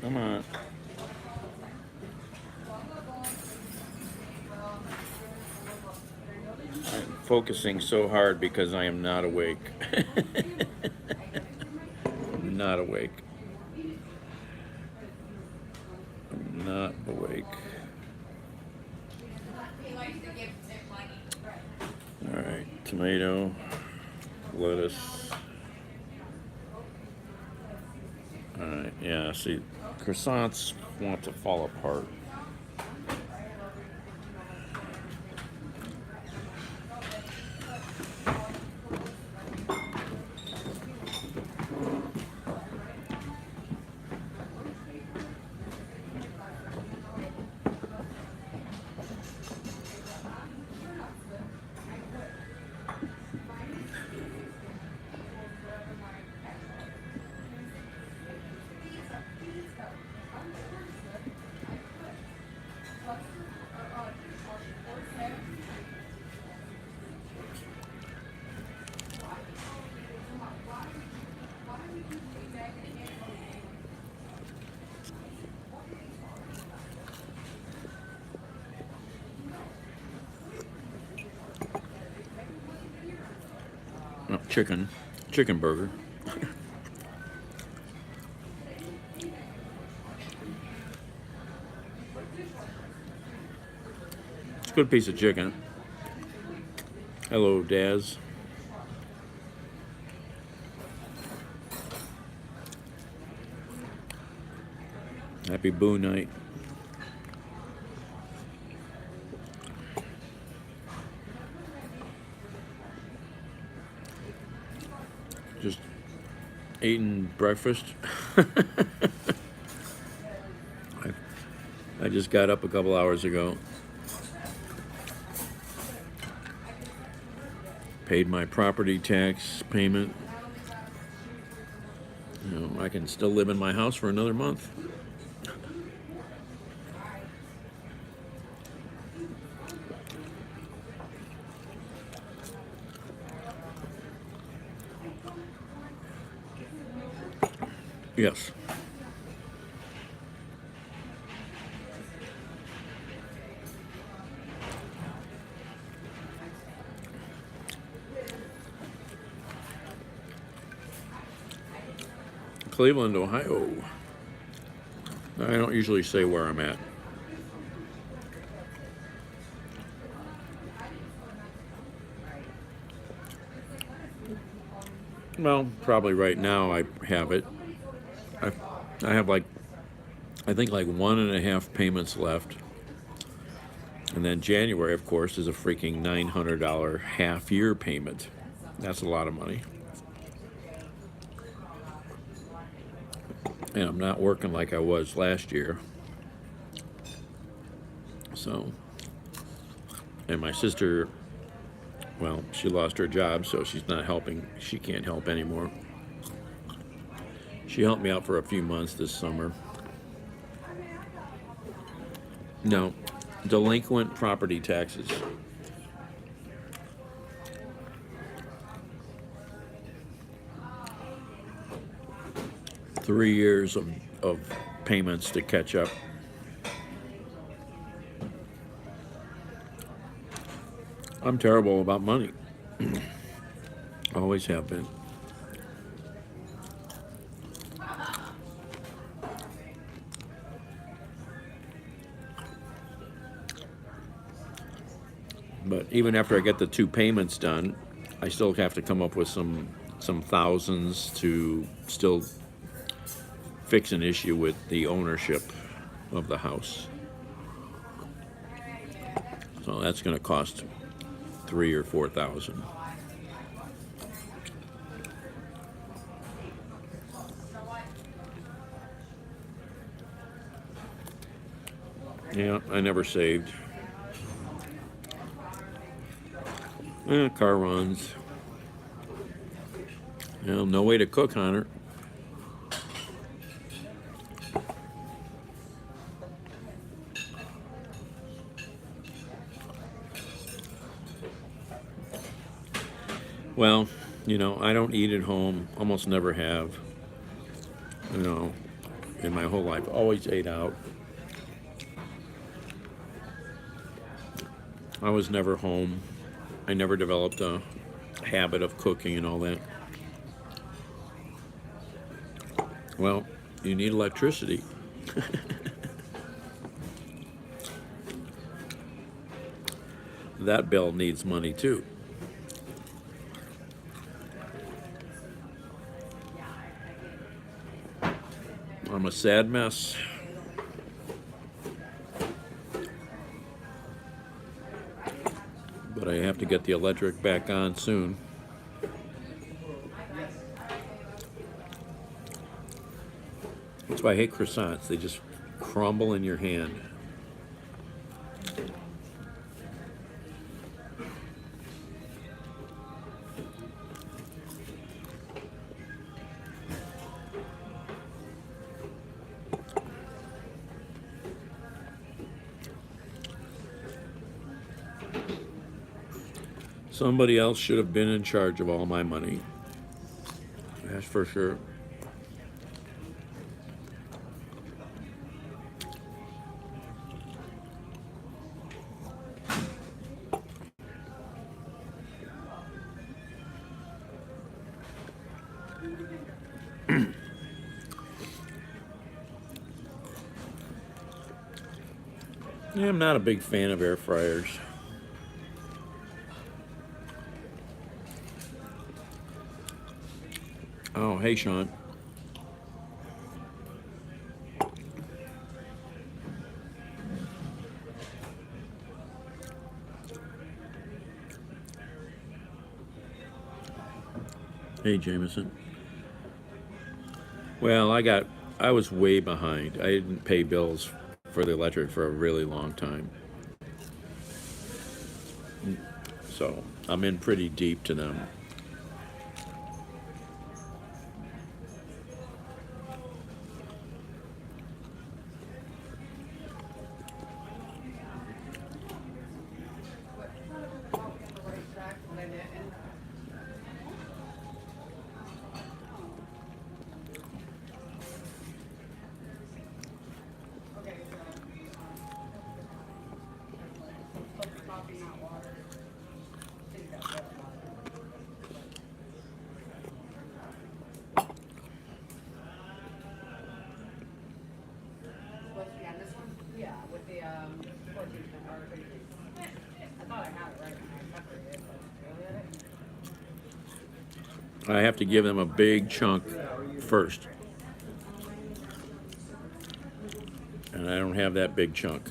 A: Come on. I'm focusing so hard because I am not awake. I'm not awake. I'm not awake. All right, tomato, lettuce. All right, yeah, see, croissants want to fall apart. Oh, chicken burger. It's a good piece of chicken. Hello, Daz. Happy Boo Night. Just eating breakfast. I just got up a couple hours ago. Paid my property tax payment. You know, I can still live in my house for another month. Yes. Cleveland, Ohio. I don't usually say where I'm at. Well, probably right now I have it. I have like, I think like 1.5 payments left. And then January, of course, is a freaking $900 half-year payment. That's a lot of money. And I'm not working like I was last year. So, and my sister, well, she lost her job, so she's not helping. She can't help anymore. She helped me out for a few months this summer. No, delinquent property taxes. Three years of payments to catch up. I'm terrible about money. Always have been. But even after I get the 2 payments done, I still have to come up with some thousands to still fix an issue with the ownership of the house. So that's going to cost $3,000 or $4,000. Yeah, I never saved. Car runs. Well, no way to cook, Hunter. Well, you know, I don't eat at home. Almost never have. You know, in my whole life, always ate out. I was never home. I never developed a habit of cooking and all that. Well, you need electricity. That bill needs money too. I'm a sad mess. But I have to get the electric back on soon. That's why I hate croissants. They just crumble in your hand. Somebody else should have been in charge of all my money. That's for sure. Yeah, I'm not a big fan of air fryers. Oh, hey, Sean. Hey, Jameson. Well, I was way behind. I didn't pay bills for the electric for a really long time. So I'm in pretty deep to them. I have to give them a big chunk first. And I don't have that big chunk.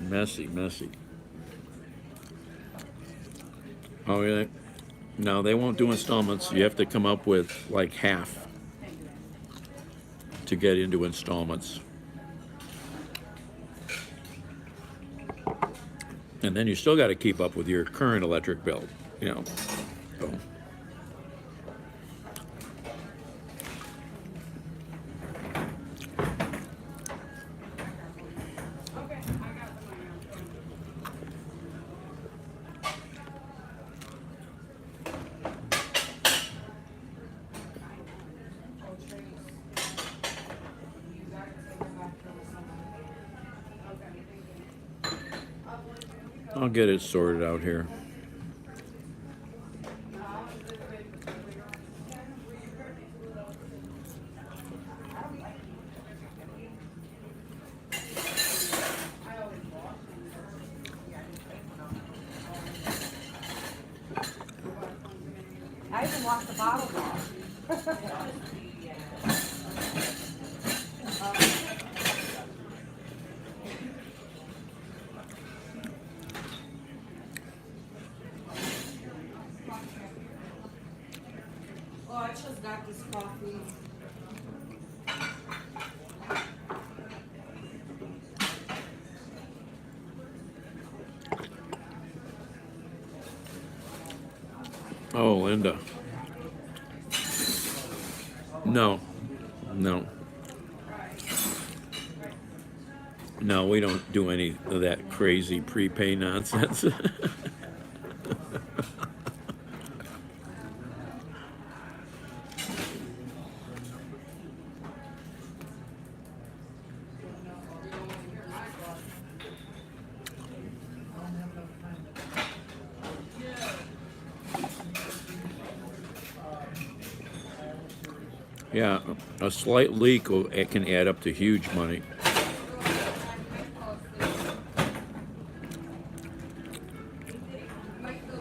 A: Messy, messy. Oh, yeah. No, they won't do installments. You have to come up with like half to get into installments. And then you still got to keep up with your current electric bill, you know. So. I'll get it sorted out here.
E: I even washed the bottle off. Oh, I just got this coffee.
A: Oh, Linda. No, no. No, we don't do any of that crazy prepay nonsense. Yeah, a slight leak it can add up to huge money.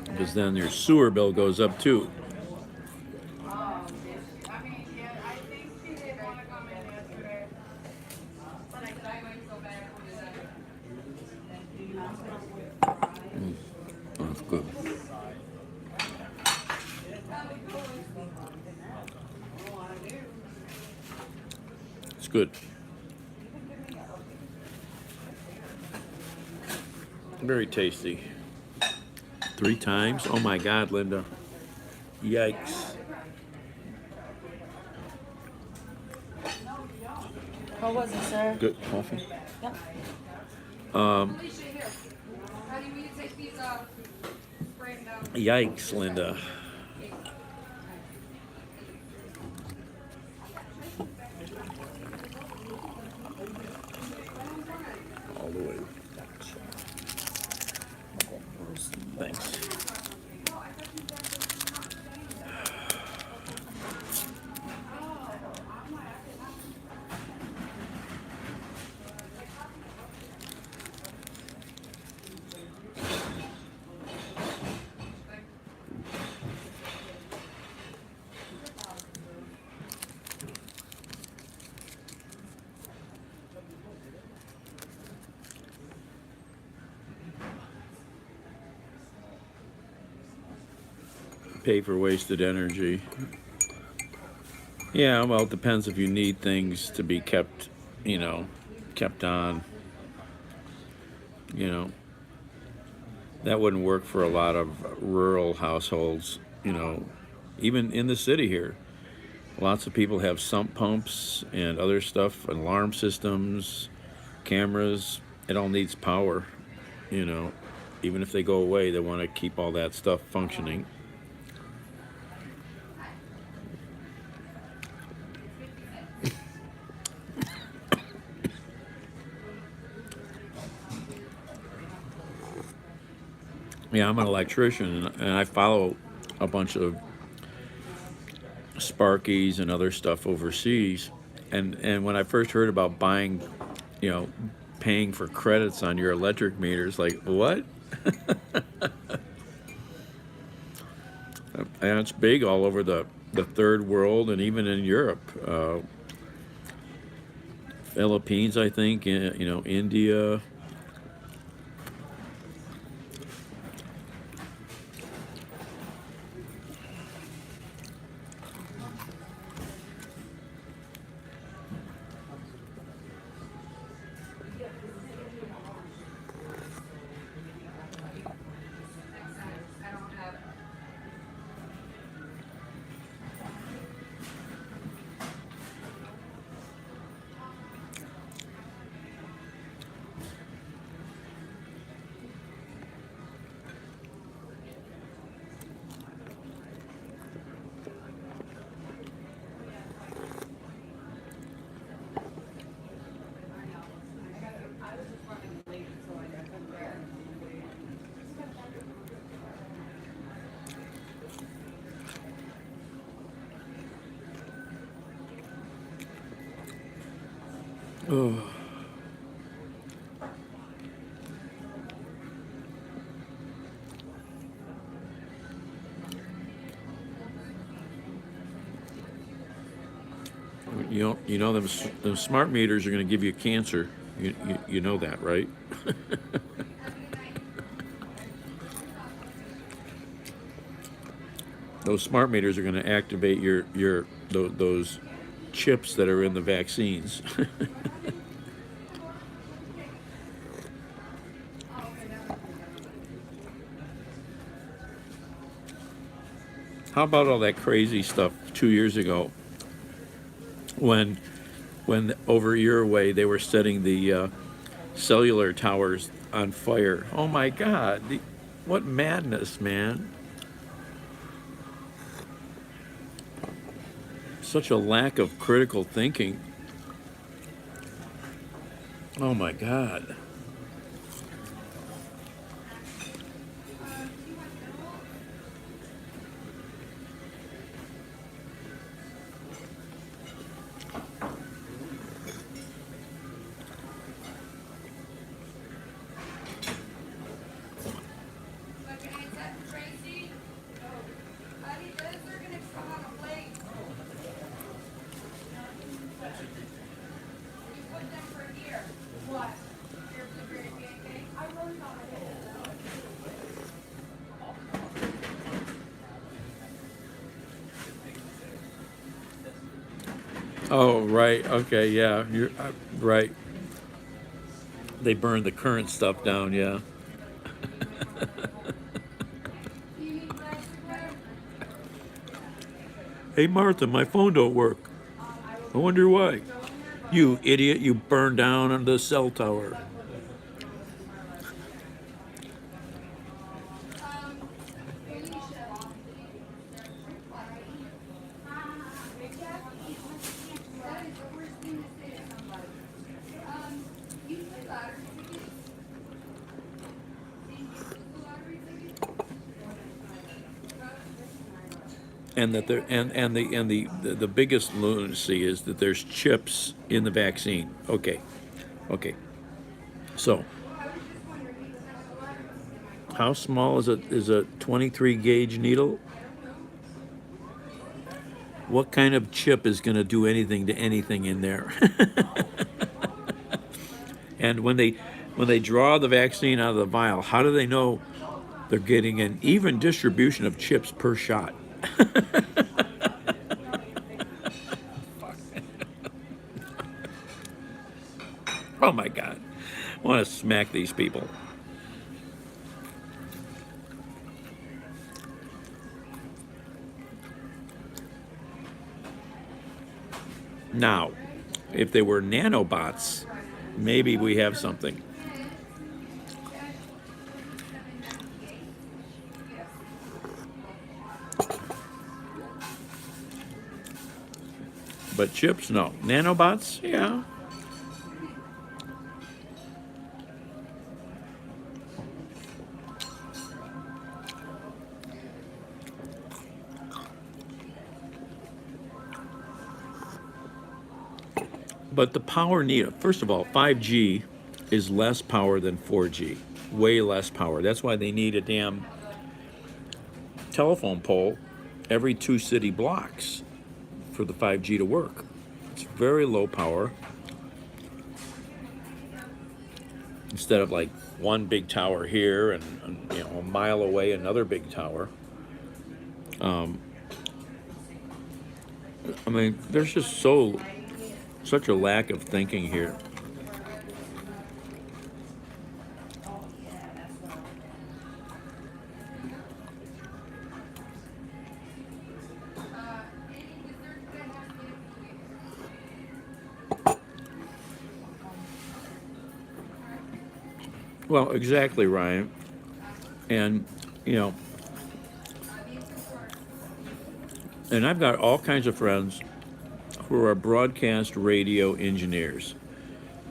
A: Because then your sewer bill goes up too. That's good. It's good. Very tasty. 3 times? Oh my God, Linda. Yikes.
E: How was it, sir?
A: Good coffee?
E: Yep.
D: Alicia, here. How do you mean to take these spray them down?
A: Yikes, Linda. All the way. Thanks. pay for wasted energy. Yeah, well, it depends if you need things to be kept, kept on. You know, that wouldn't work for a lot of rural households. Even in the city here, lots of people have sump pumps and other stuff, alarm systems, cameras. It all needs power. You know, even if they go away, they want to keep all that stuff functioning. Yeah, I'm an electrician, and I follow a bunch of Sparkies and other stuff overseas. And when I first heard about buying, you know, paying for credits on your electric meters, like what? And it's big all over the third world and even in Europe, Philippines, I think, India. Oh. Them smart meters are going to give you cancer. You know that, right? Those smart meters are going to activate those chips that are in the vaccines. How about all that crazy stuff 2 years ago when over your way they were setting the cellular towers on fire? Oh my God, what madness, man. Such a lack of critical thinking. Oh my God. Oh, right. Okay, yeah. You're right. They burn the current stuff down, yeah. Hey, Martha, my phone don't work. I wonder why. You idiot, you burned down the cell tower. And that there and the biggest lunacy is that there's chips in the vaccine. Okay. So how small is a 23 gauge needle? What kind of chip is going to do anything to anything in there? And when they draw the vaccine out of the vial, how do they know They're getting an even distribution of chips per shot. Oh my God. I want to smack these people. Now, if they were nanobots, maybe we have something. But chips, no. Nanobots, yeah. But the power needed, first of all, 5G is less power than 4G, way less power. That's why they need a damn telephone pole every 2 city blocks for the 5G to work. It's very low power. Instead of like one big tower here and a mile away another big tower. I mean, there's just such a lack of thinking here. Well, exactly, Ryan. And, and I've got all kinds of friends who are broadcast radio engineers.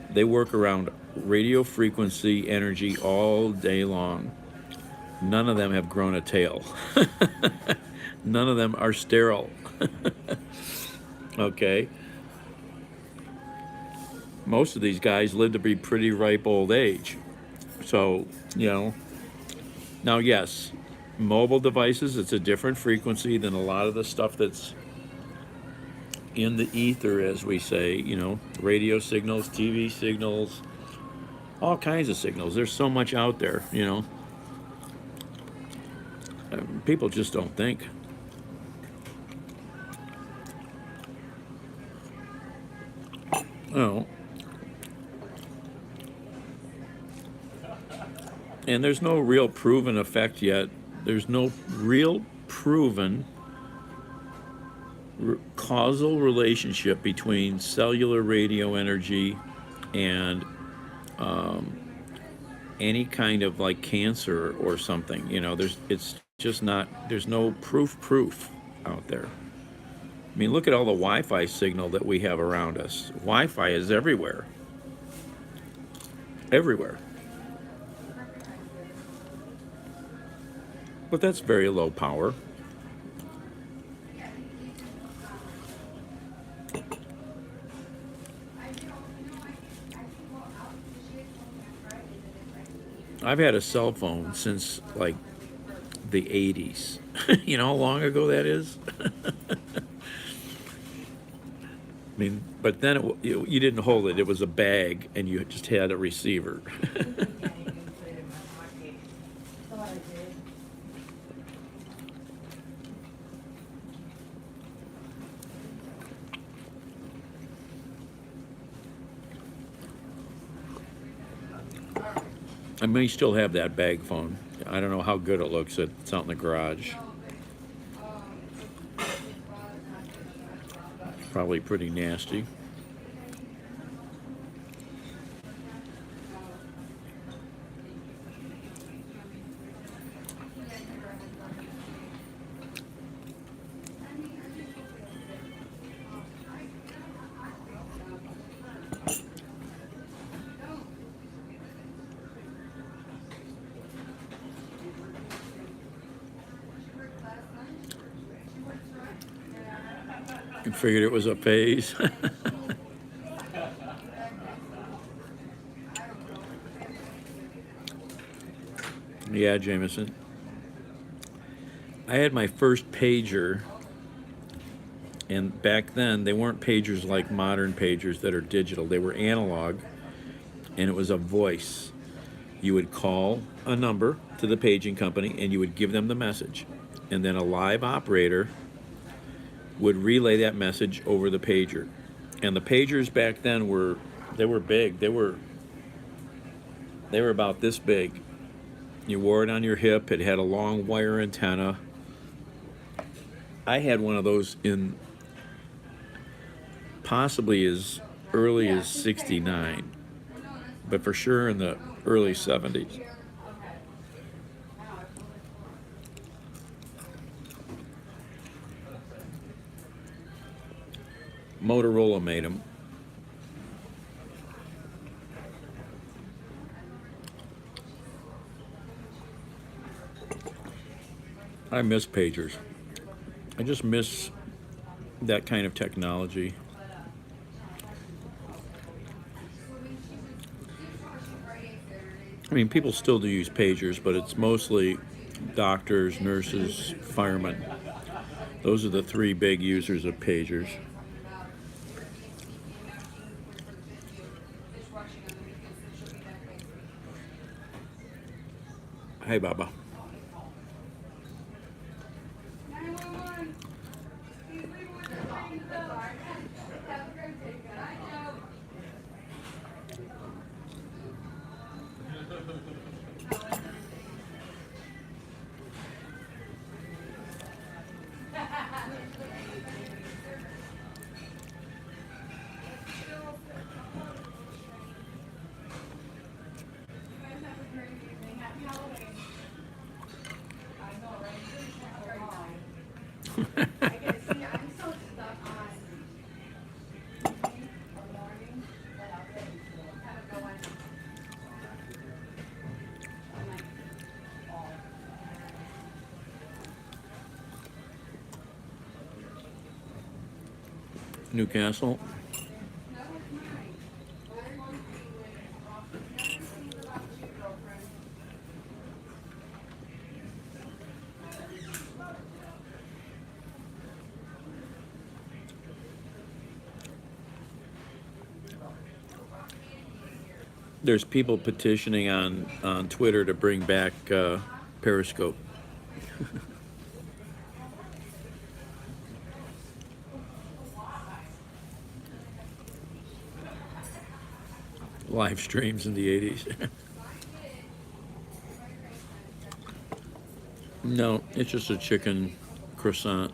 A: They work around radio frequency energy all day long. None of them have grown a tail. None of them are sterile. Okay? Most of these guys live to be pretty ripe old age. So, now yes, mobile devices, it's a different frequency than a lot of the stuff that's in the ether, as we say, radio signals, TV signals, all kinds of signals. There's so much out there, People just don't think. Oh. And there's no real proven effect yet. There's no real proven causal relationship between cellular radio energy and any kind of like cancer or something. It's just not, there's no proof out there. I mean, look at all the Wi-Fi signal that we have around us. Wi-Fi is everywhere. Everywhere. But that's very low power. I've had a cell phone since like the 80s. You know how long ago that is? I mean, but then you didn't hold it. It was a bag, and you just had a receiver. I may still have that bag phone. I don't know how good it looks. It's out in the garage. Probably pretty nasty. I figured it was a phase. Yeah, Jameson. I had my first pager, and back then they weren't pagers like modern pagers that are digital. They were analog, and it was a voice. You would call a number to the paging company and you would give them the message. And then a live operator would relay that message over the pager. And the pagers back then were big. They were about this big. You wore it on your hip. It had a long wire antenna. I had one of those in possibly as early as 69, but for sure in the early 70s. Motorola made them. I miss pagers. I just miss that kind of technology. I mean, people still do use pagers, but it's mostly doctors, nurses, firemen. Those are the three big users of pagers. Hey, Baba. Newcastle. There's people petitioning on Twitter to bring back Periscope. Live streams in the 80s. No, it's just a chicken croissant.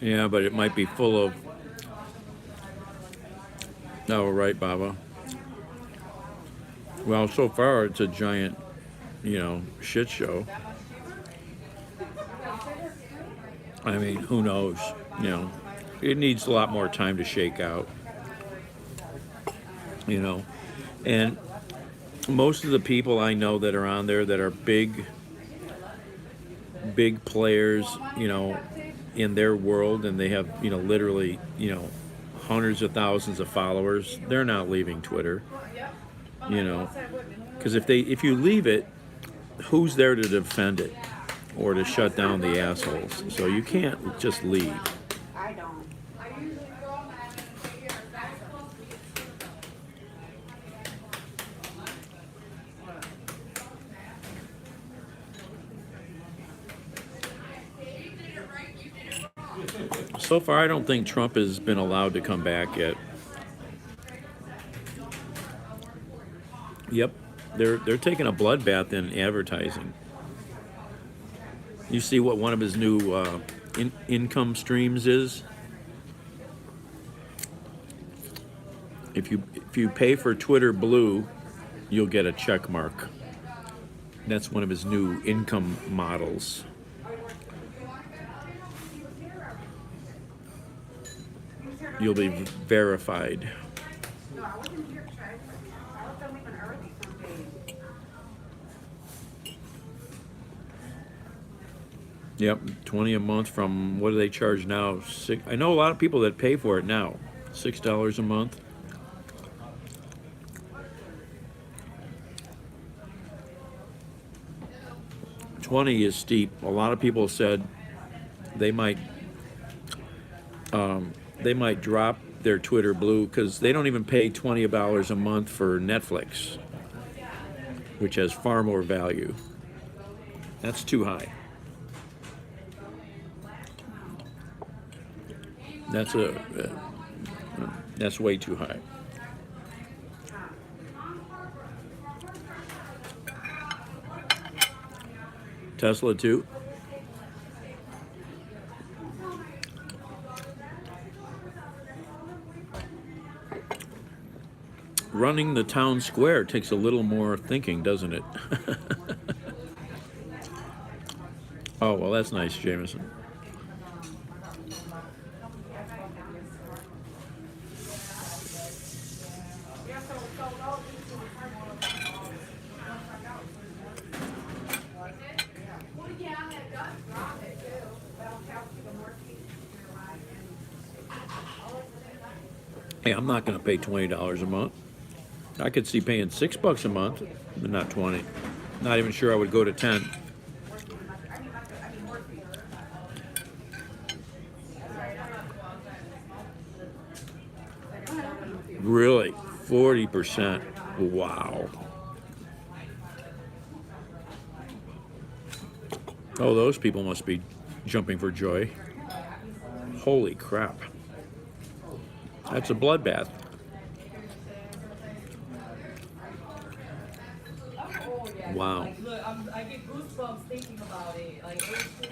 A: Yeah, but it might be full of... Oh, right, Baba. Well, so far it's a giant, shit show. I mean, who knows? It needs a lot more time to shake out. And most of the people I know that are on there that are big players, in their world, and they have, literally, hundreds of thousands of followers, they're not leaving Twitter, because if you leave it, who's there to defend it or to shut down the assholes? So you can't just leave. So far, I don't think Trump has been allowed to come back yet. Yep, they're taking a bloodbath in advertising. You see what one of his new income streams is? If you pay for Twitter Blue, you'll get a check mark. That's one of his new income models. You'll be verified. Yep, 20 a month from what do they charge now? I know a lot of people that pay for it now. $6 a month. $20 is steep. A lot of people said they might drop their Twitter Blue because they don't even pay $20 a month for Netflix, which has far more value. That's too high. That's way too high. Tesla too. Running the town square takes a little more thinking, doesn't it? Oh, well, that's nice, Jameson. Hey, I'm not going to pay $20 a month. I could see paying $6 a month, but not 20. Not even sure I would go to 10. Really? 40%? Wow. Oh, those people must be jumping for joy. Holy crap. That's a bloodbath. Wow.
D: Look, I get goosebumps thinking about it. Like, it was just...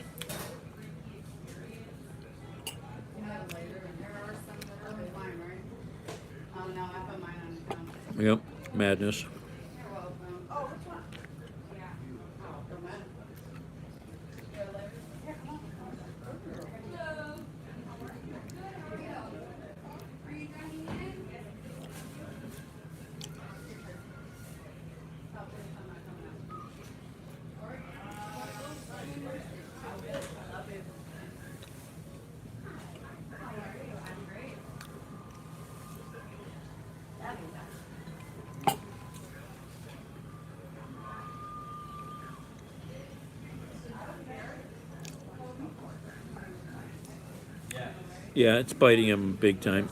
A: Yep, madness. Yeah, it's biting him big time.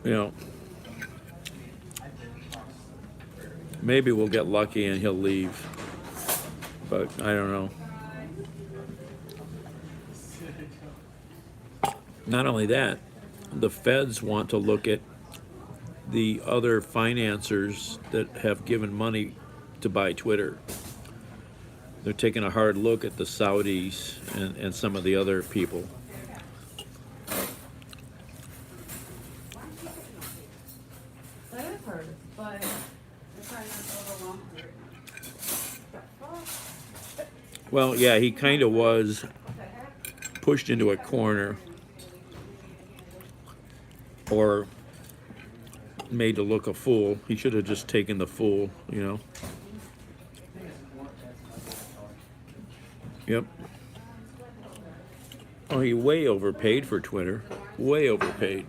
A: You know, maybe we'll get lucky and he'll leave, but I don't know. Not only that, the feds want to look at the other financiers that have given money to buy Twitter. They're taking a hard look at the Saudis and some of the other people.
D: That is hers, but it's probably not overwhelmed.
A: Well, yeah, he kind of was pushed into a corner or made to look a fool. He should have just taken the fool, you know. Yep. Oh, he way overpaid for Twitter. Way overpaid.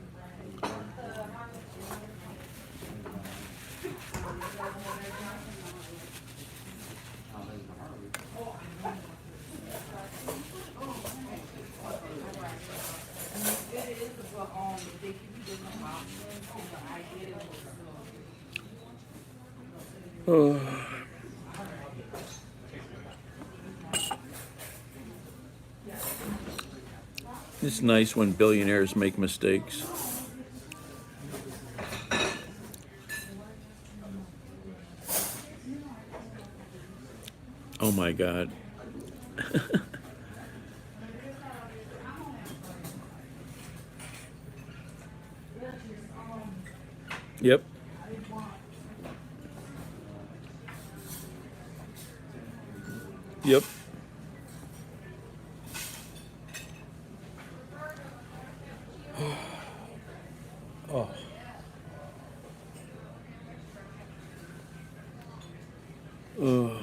A: Oh. It's nice when billionaires make mistakes. Oh my God. Yep. Yep. Oh.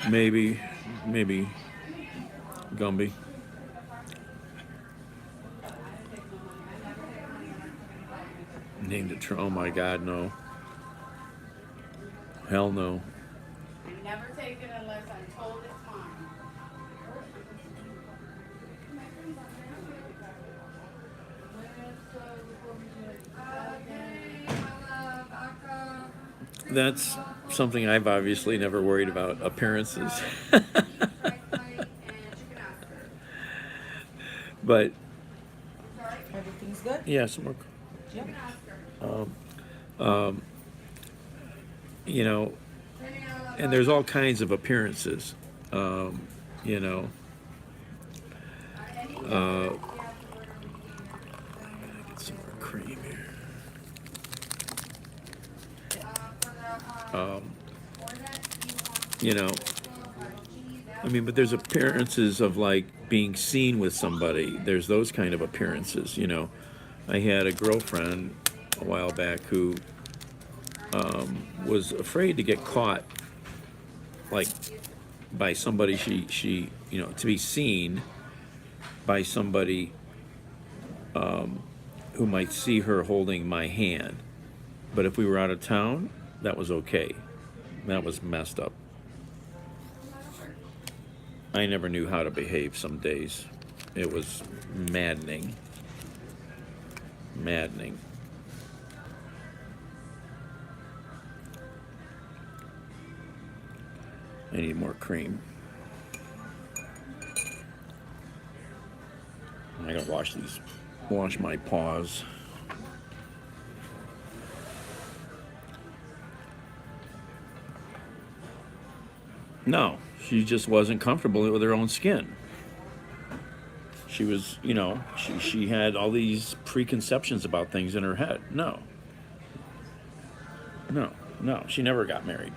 A: Maybe Gumby. Named it. Oh my God, no. Hell no.
F: I never take it unless I'm told it's mine.
A: That's something I've obviously never worried about. Appearances. But
E: Everything's good?
A: yeah, some more.
E: Yep.
A: You know, and there's all kinds of appearances. You know, get some more cream here. You know, I mean, but there's appearances of like being seen with somebody. There's those kind of appearances. You know, I had a girlfriend a while back who was afraid to get caught, like by somebody she you know, to be seen by somebody who might see her holding my hand. But if we were out of town, that was okay. That was messed up. I never knew how to behave some days. It was maddening. Maddening. I need more cream. I gotta wash my paws. No, she just wasn't comfortable with her own skin. She was, you know, she had all these preconceptions about things in her head. No, she never got married.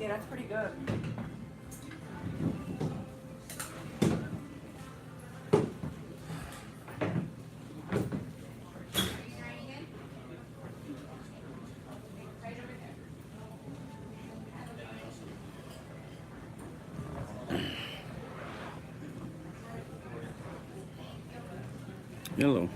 F: Yeah, that's pretty good.
A: Hello.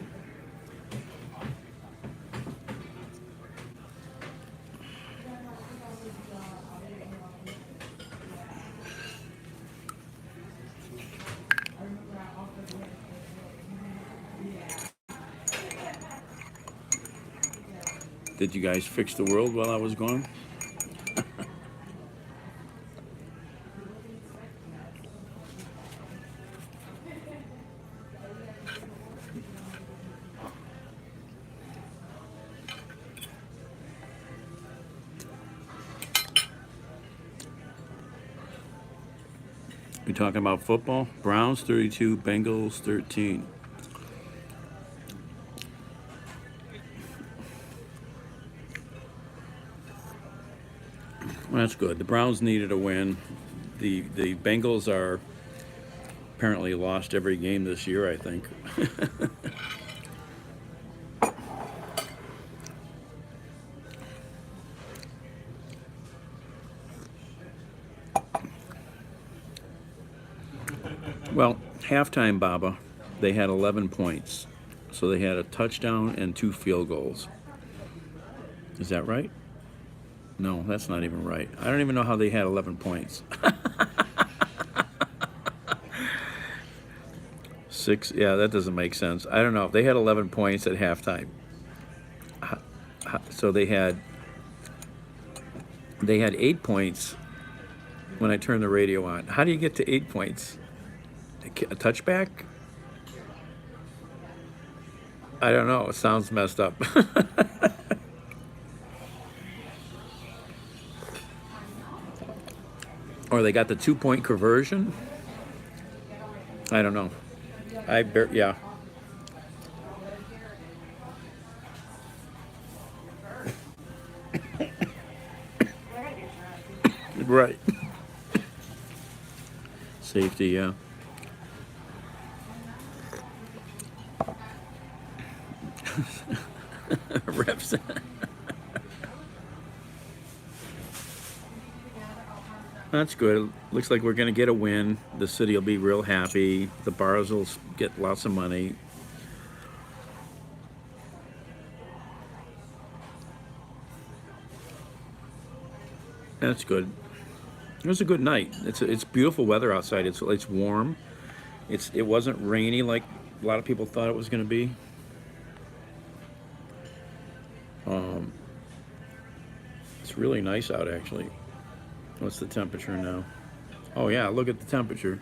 A: Did you guys fix the world while I was gone? We talking about football? Browns 32, Bengals 13. Well, that's good. The Browns needed a win. The Bengals are apparently lost every game this year, I think. Well, halftime, Baba, they had 11 points. So they had a touchdown and 2 field goals. Is that right? No, that's not even right. I don't even know how they had 11 points. 6, yeah, that doesn't make sense. I don't know. They had 11 points at halftime. So they had 8 points when I turned the radio on. How do you get to 8 points? A touchback? I don't know. It sounds messed up. Or they got the 2-point conversion? I don't know. Yeah. Right. Safety, yeah. Reps. That's good. Looks like we're going to get a win. The city will be real happy. The bars will get lots of money. That's good. It was a good night. It's beautiful weather outside. It's warm. It wasn't rainy like a lot of people thought it was going to be. It's really nice out, actually. What's the temperature now? Oh yeah, look at the temperature.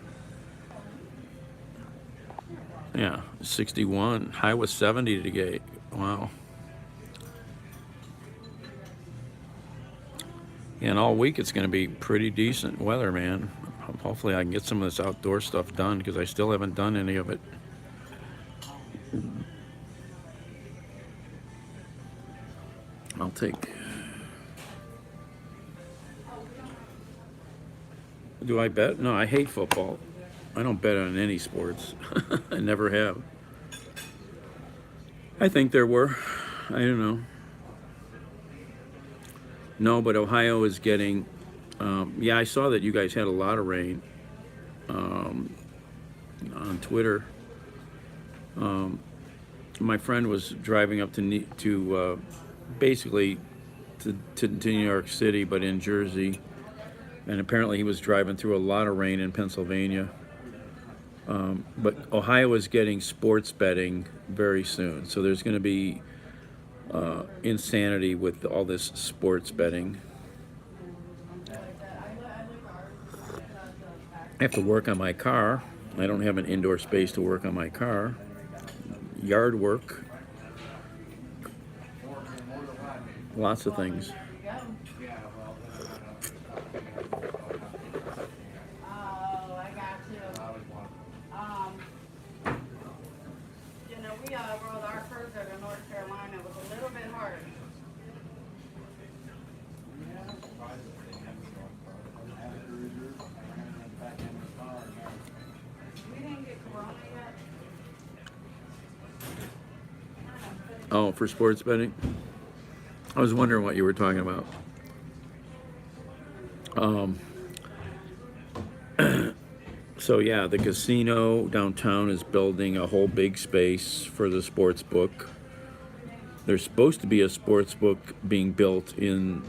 A: Yeah, 61. High was 70 today. Wow. And all week it's going to be pretty decent weather, man. Hopefully I can get some of this outdoor stuff done because I still haven't done any of it. I'll take... Do I bet? No, I hate football. I don't bet on any sports. I never have. I think there were. I don't know. No, but Ohio is getting... yeah, I saw that you guys had a lot of rain on Twitter. My friend was driving up to basically to New York City, but in Jersey. And apparently he was driving through a lot of rain in Pennsylvania. But Ohio is getting sports betting very soon. So there's going to be insanity with all this sports betting. I have to work on my car. I don't have an indoor space to work on my car. Yard work. Lots of things.
F: We rode our cruiser to North Carolina. It was a little bit hard.
A: Oh, for sports betting? I was wondering what you were talking about. Um, so yeah, the casino downtown is building a whole big space for the sports book. There's supposed to be a sports book being built in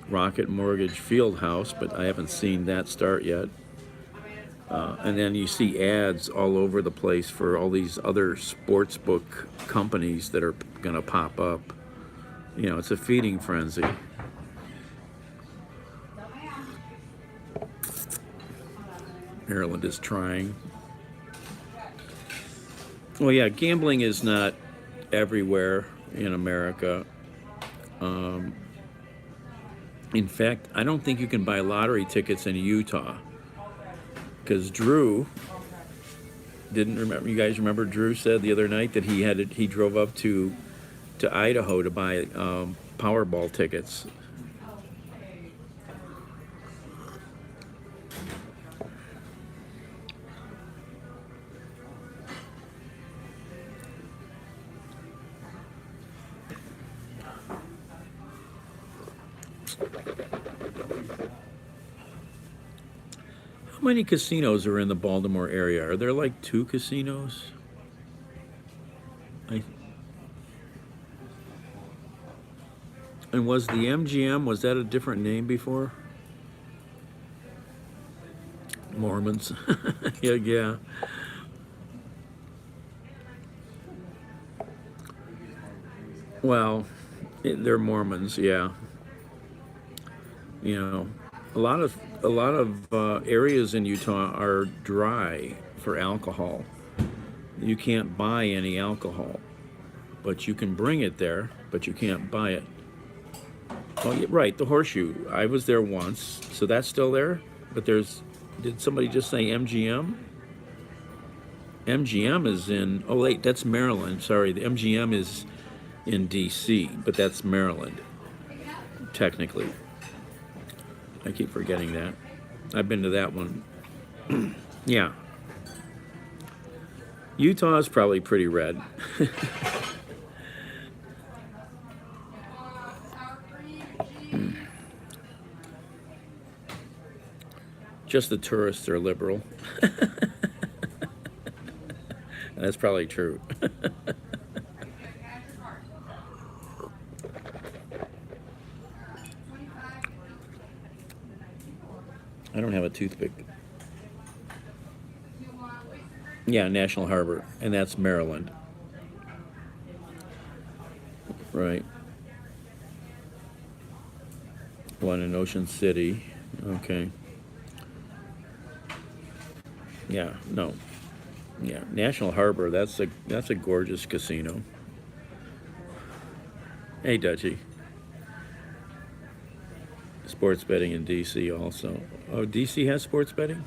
A: Rocket Mortgage Fieldhouse, but I haven't seen that start yet. And then you see ads all over the place for all these other sports book companies that are going to pop up. You know, it's a feeding frenzy. Maryland is trying. Well, yeah, gambling is not everywhere in America. In fact, I don't think you can buy lottery tickets in Utah, because Drew didn't remember. You guys remember Drew said the other night that he drove up to Idaho to buy Powerball tickets. How many casinos are in the Baltimore area? Are there like 2 casinos? And was the MGM, was that a different name before? Mormons. Yeah. Well, they're Mormons, yeah. You know, a lot of areas in Utah are dry for alcohol. You can't buy any alcohol, but you can bring it there, but you can't buy it. Oh, yeah, right, the Horseshoe. I was there once, so that's still there. But did somebody just say MGM? MGM is in. Oh wait, that's Maryland. Sorry, the MGM is in D.C., but that's Maryland, technically. I keep forgetting that. I've been to that one. Yeah. Utah is probably pretty red. Just the tourists are liberal. That's probably true. I don't have a toothpick. Yeah, National Harbor, and that's Maryland. Right. One in Ocean City. Okay. Yeah, no. Yeah, National Harbor, that's a gorgeous casino. Hey, Dutchie. Sports betting in D.C. also. Oh, D.C. has sports betting?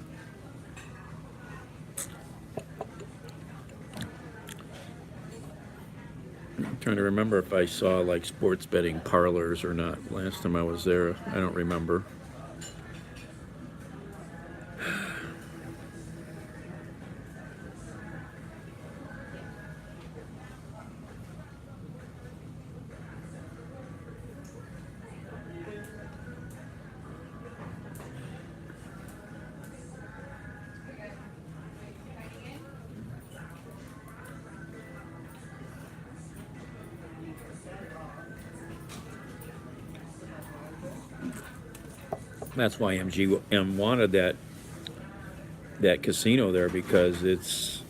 A: I'm trying to remember if I saw like sports betting parlors or not last time I was there. I don't remember. That's why MGM wanted that casino there, because it's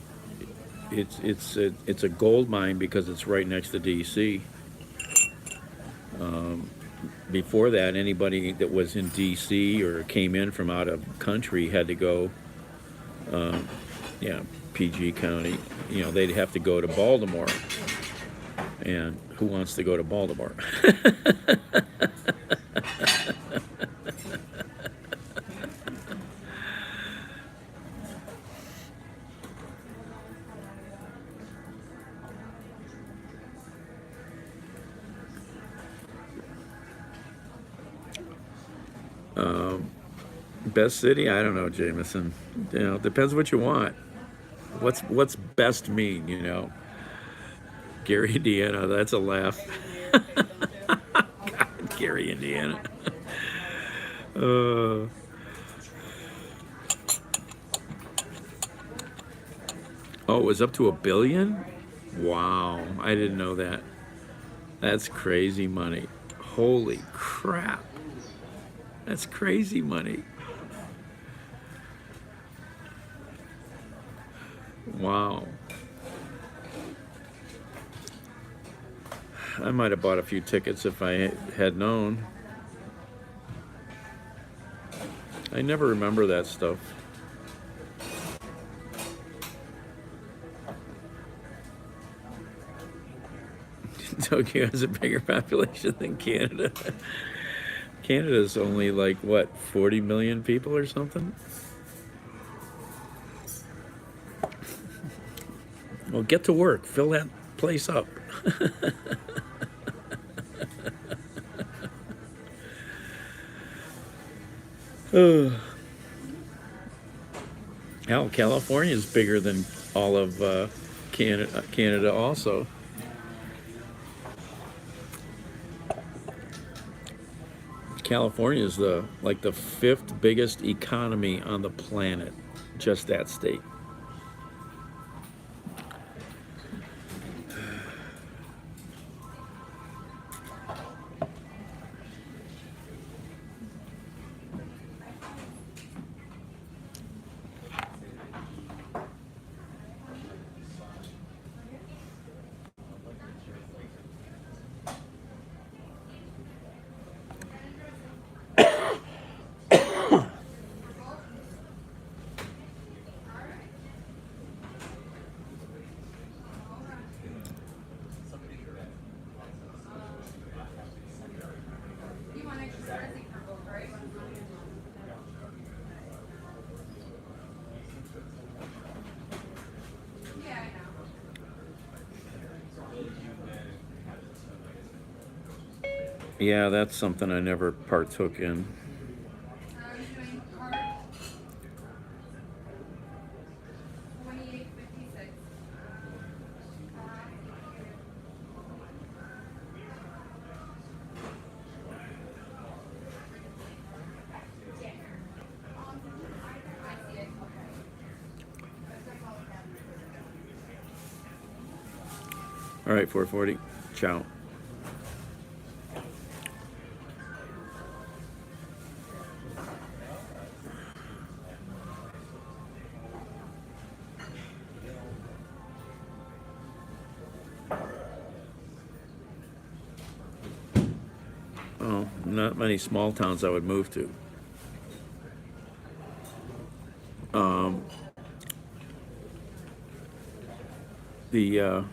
A: a gold mine, because it's right next to DC. Before that, anybody that was in DC or came in from out of country had to go, PG County. You know, they'd have to go to Baltimore. And who wants to go to Baltimore? Best city? I don't know, Jameson. You know, depends what you want. What's best mean, you know? Gary, Indiana. That's a laugh. God, Gary, Indiana. Uh, oh, it was up to $1 billion? Wow, I didn't know that. That's crazy money. Holy crap. That's crazy money. Wow. I might have bought a few tickets if I had known. I never remember that stuff. Tokyo has a bigger population than Canada. Canada's only like, what, 40 million people or something? Well, get to work. Fill that place up. Hell, California's bigger than all of Canada also. California is the 5th biggest economy on the planet, just that state. Yeah, that's something I never partook in. All right, 440. Ciao. Oh, not many small towns I would move to. The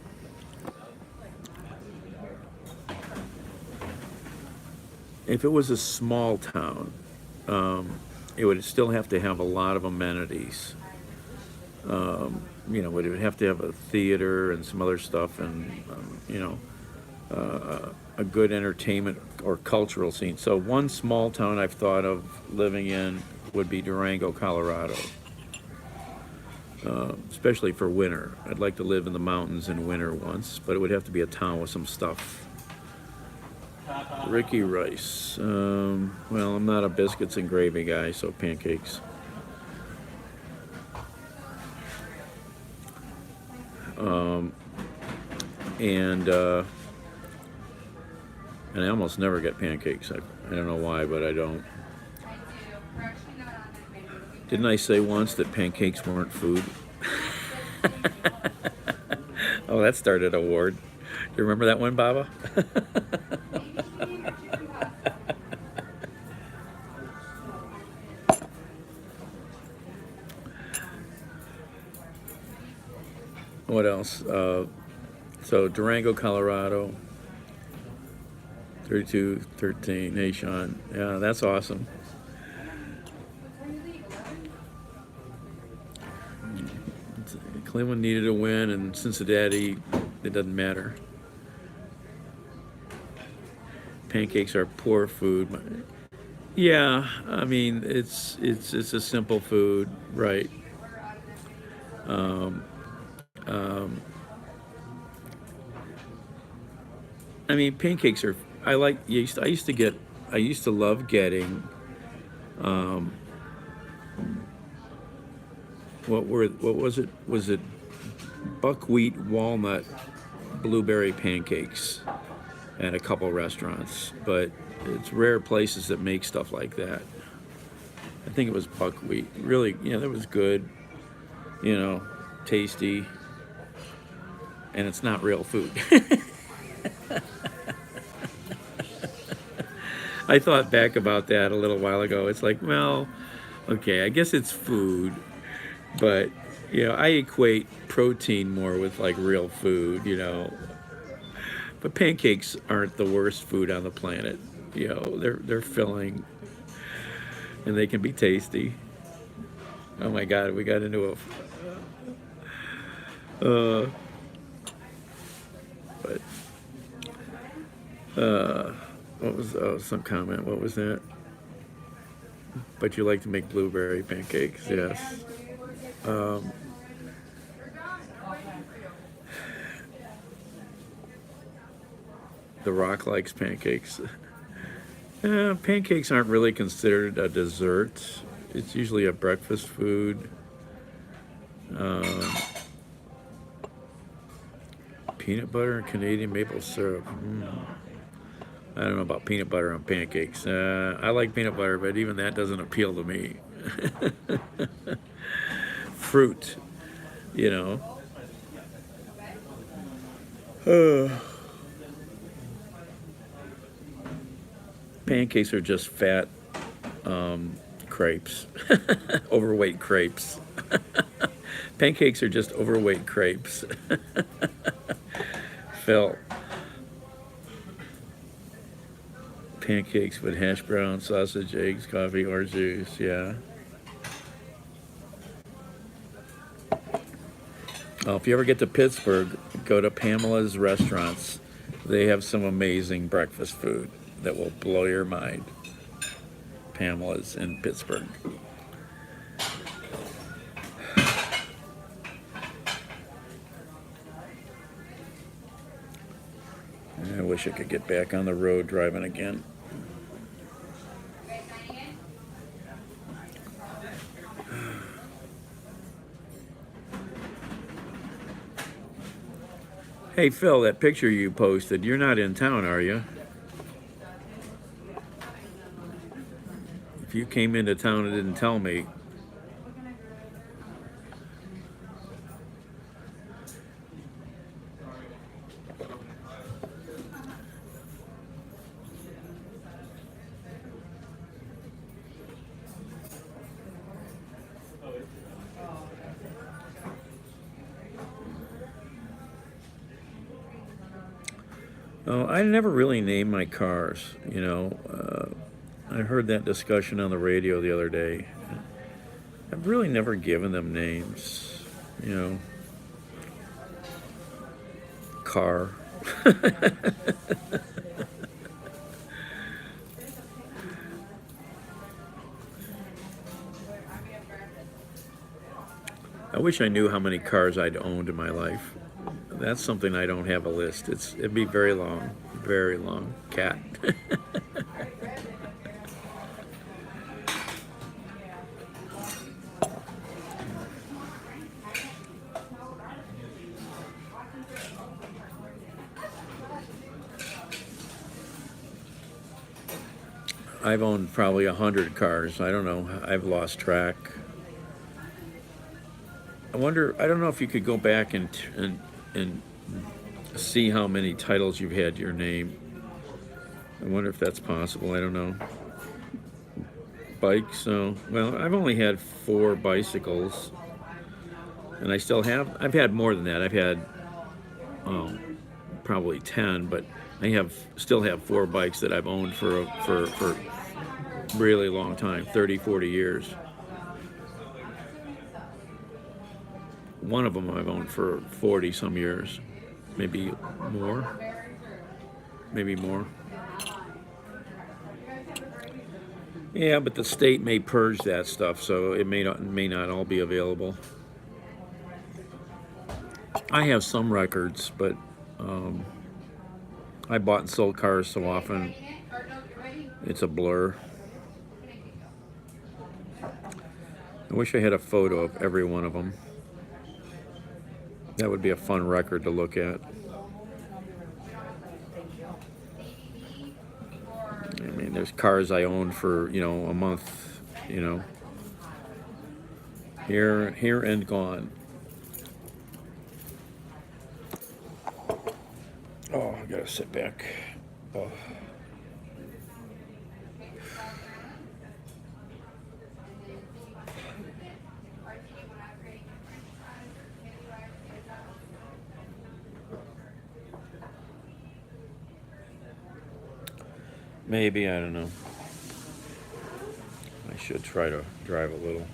A: if it was a small town, it would still have to have a lot of amenities. It would have to have a theater and some other stuff, and a good entertainment or cultural scene. So one small town I've thought of living in would be Durango, Colorado. Especially for winter. I'd like to live in the mountains in winter once, but it would have to be a town with some stuff. Ricky Rice. Well, I'm not a biscuits and gravy guy, so pancakes. And I almost never get pancakes. I don't know why, but I don't. Didn't I say once that pancakes weren't food? Oh, that started a war. Do you remember that one, Baba? What else? So Durango, Colorado, 3213. Hey, Sean. Yeah, that's awesome. Cleveland needed a win, and Cincinnati, it doesn't matter. Pancakes are poor food. Yeah, I mean it's a simple food, right? I mean, pancakes are. I used to love getting. What was it? Was it buckwheat walnut blueberry pancakes at a couple restaurants? But it's rare places that make stuff like that. I think it was buckwheat. Really, that was good. Tasty, and it's not real food. I thought back about that a little while ago. It's like, well, okay, I guess it's food, but I equate protein more with like real food. But pancakes aren't the worst food on the planet. They're filling, and they can be tasty. Oh my God, we got into but what was some comment? What was that? But you like to make blueberry pancakes, yes. The Rock likes pancakes. Pancakes aren't really considered a dessert. It's usually a breakfast food. Peanut butter and Canadian maple syrup. I don't know about peanut butter on pancakes. I like peanut butter, but even that doesn't appeal to me. Fruit, you know. Pancakes are just fat crepes, overweight crepes. Pancakes are just overweight crepes. Phil. Pancakes with hash brown, sausage, eggs, coffee, or juice, yeah. Well, if you ever get to Pittsburgh, go to Pamela's Restaurants. They have some amazing breakfast food that will blow your mind. Pamela's in Pittsburgh. I wish I could get back on the road driving again. Hey, Phil, that picture you posted, you're not in town, are you? If you came into town and didn't tell me. Oh, I never really named my cars, you know. I heard that discussion on the radio the other day. I've really never given them names, you know. Car. I wish I knew how many cars I'd owned in my life. That's something I don't have a list. It'd be very long, very long. Cat. I've owned probably 100 cars. I don't know. I've lost track. I wonder. I don't know if you could go back and see how many titles you've had to your name. I wonder if that's possible. I don't know. Bikes. Well, I've only had 4 bicycles, and I still have. I've had more than that. I've had probably 10, but I still have 4 bikes that I've owned for a really long time, 30, 40 years. One of them I've owned for 40 some years, maybe more. Yeah, but the state may purge that stuff, so it may not all be available. I have some records, but I bought and sold cars so often, it's a blur. I wish I had a photo of every one of them. That would be a fun record to look at. I mean, there's cars I owned for, a month, here and gone. Oh, I gotta sit back. Oh. Maybe, I don't know. I should try to drive a little.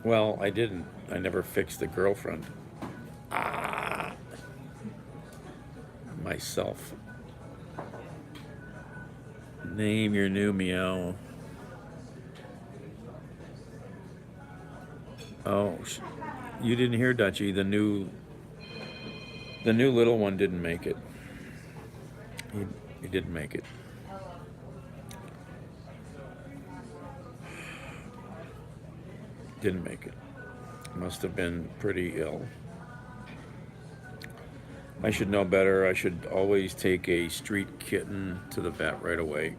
A: Well, I didn't. I never fixed the girlfriend. Myself. Name your new meow. Oh, you didn't hear Dutchie. The new little one didn't make it. He didn't make it. Didn't make it. Must have been pretty ill. I should know better. I should always take a street kitten to the vet right away.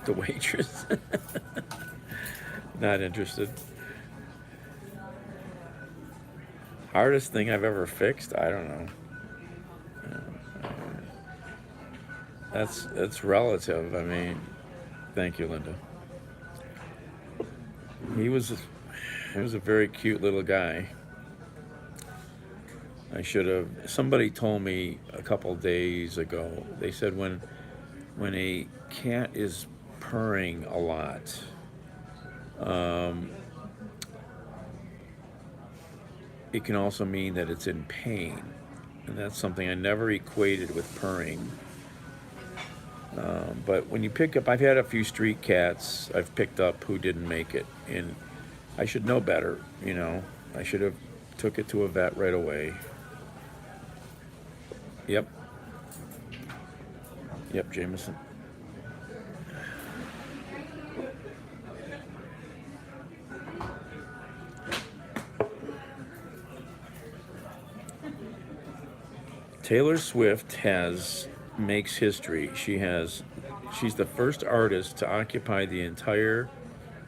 A: The waitress. Not interested. Hardest thing I've ever fixed? I don't know. That's relative. I mean, thank you, Linda. He was a very cute little guy. I should have. Somebody told me a couple days ago. They said when a cat is purring a lot, it can also mean that it's in pain, and that's something I never equated with purring. But when you pick up, I've had a few street cats I've picked up who didn't make it, and I should know better. I should have took it to a vet right away. Yep, Jameson. Taylor Swift makes history. She's the first artist to occupy the entire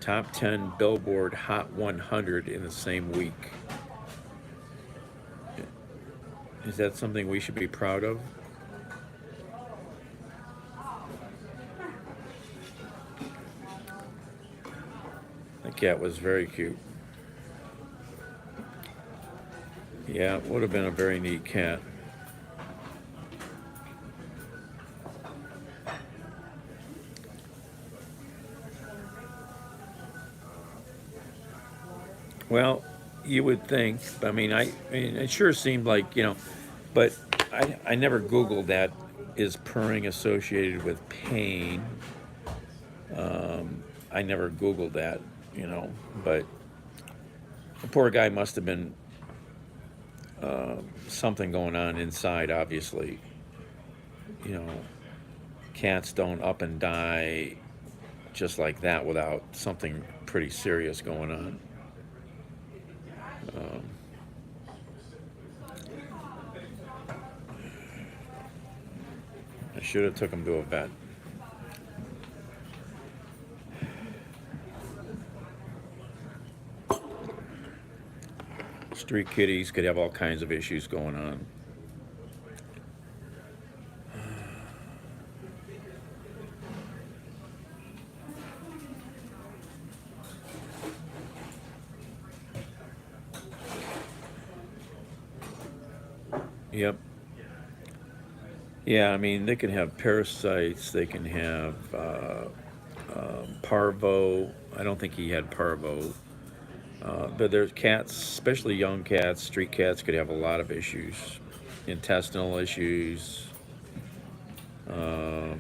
A: top 10 Billboard Hot 100 in the same week. Is that something we should be proud of? The cat was very cute. Yeah, it would have been a very neat cat. Well, you would think. I mean, it sure seemed like, but I never Googled that. Is purring associated with pain? I never Googled that, but the poor guy must have been something going on inside, obviously. Cats don't up and die just like that without something pretty serious going on. I should have took him to a vet. Street kitties could have all kinds of issues going on. Yep. Yeah, I mean, they can have parasites, they can have parvo. I don't think he had parvo. But there's cats, especially young cats, street cats, could have a lot of issues, intestinal issues. Um,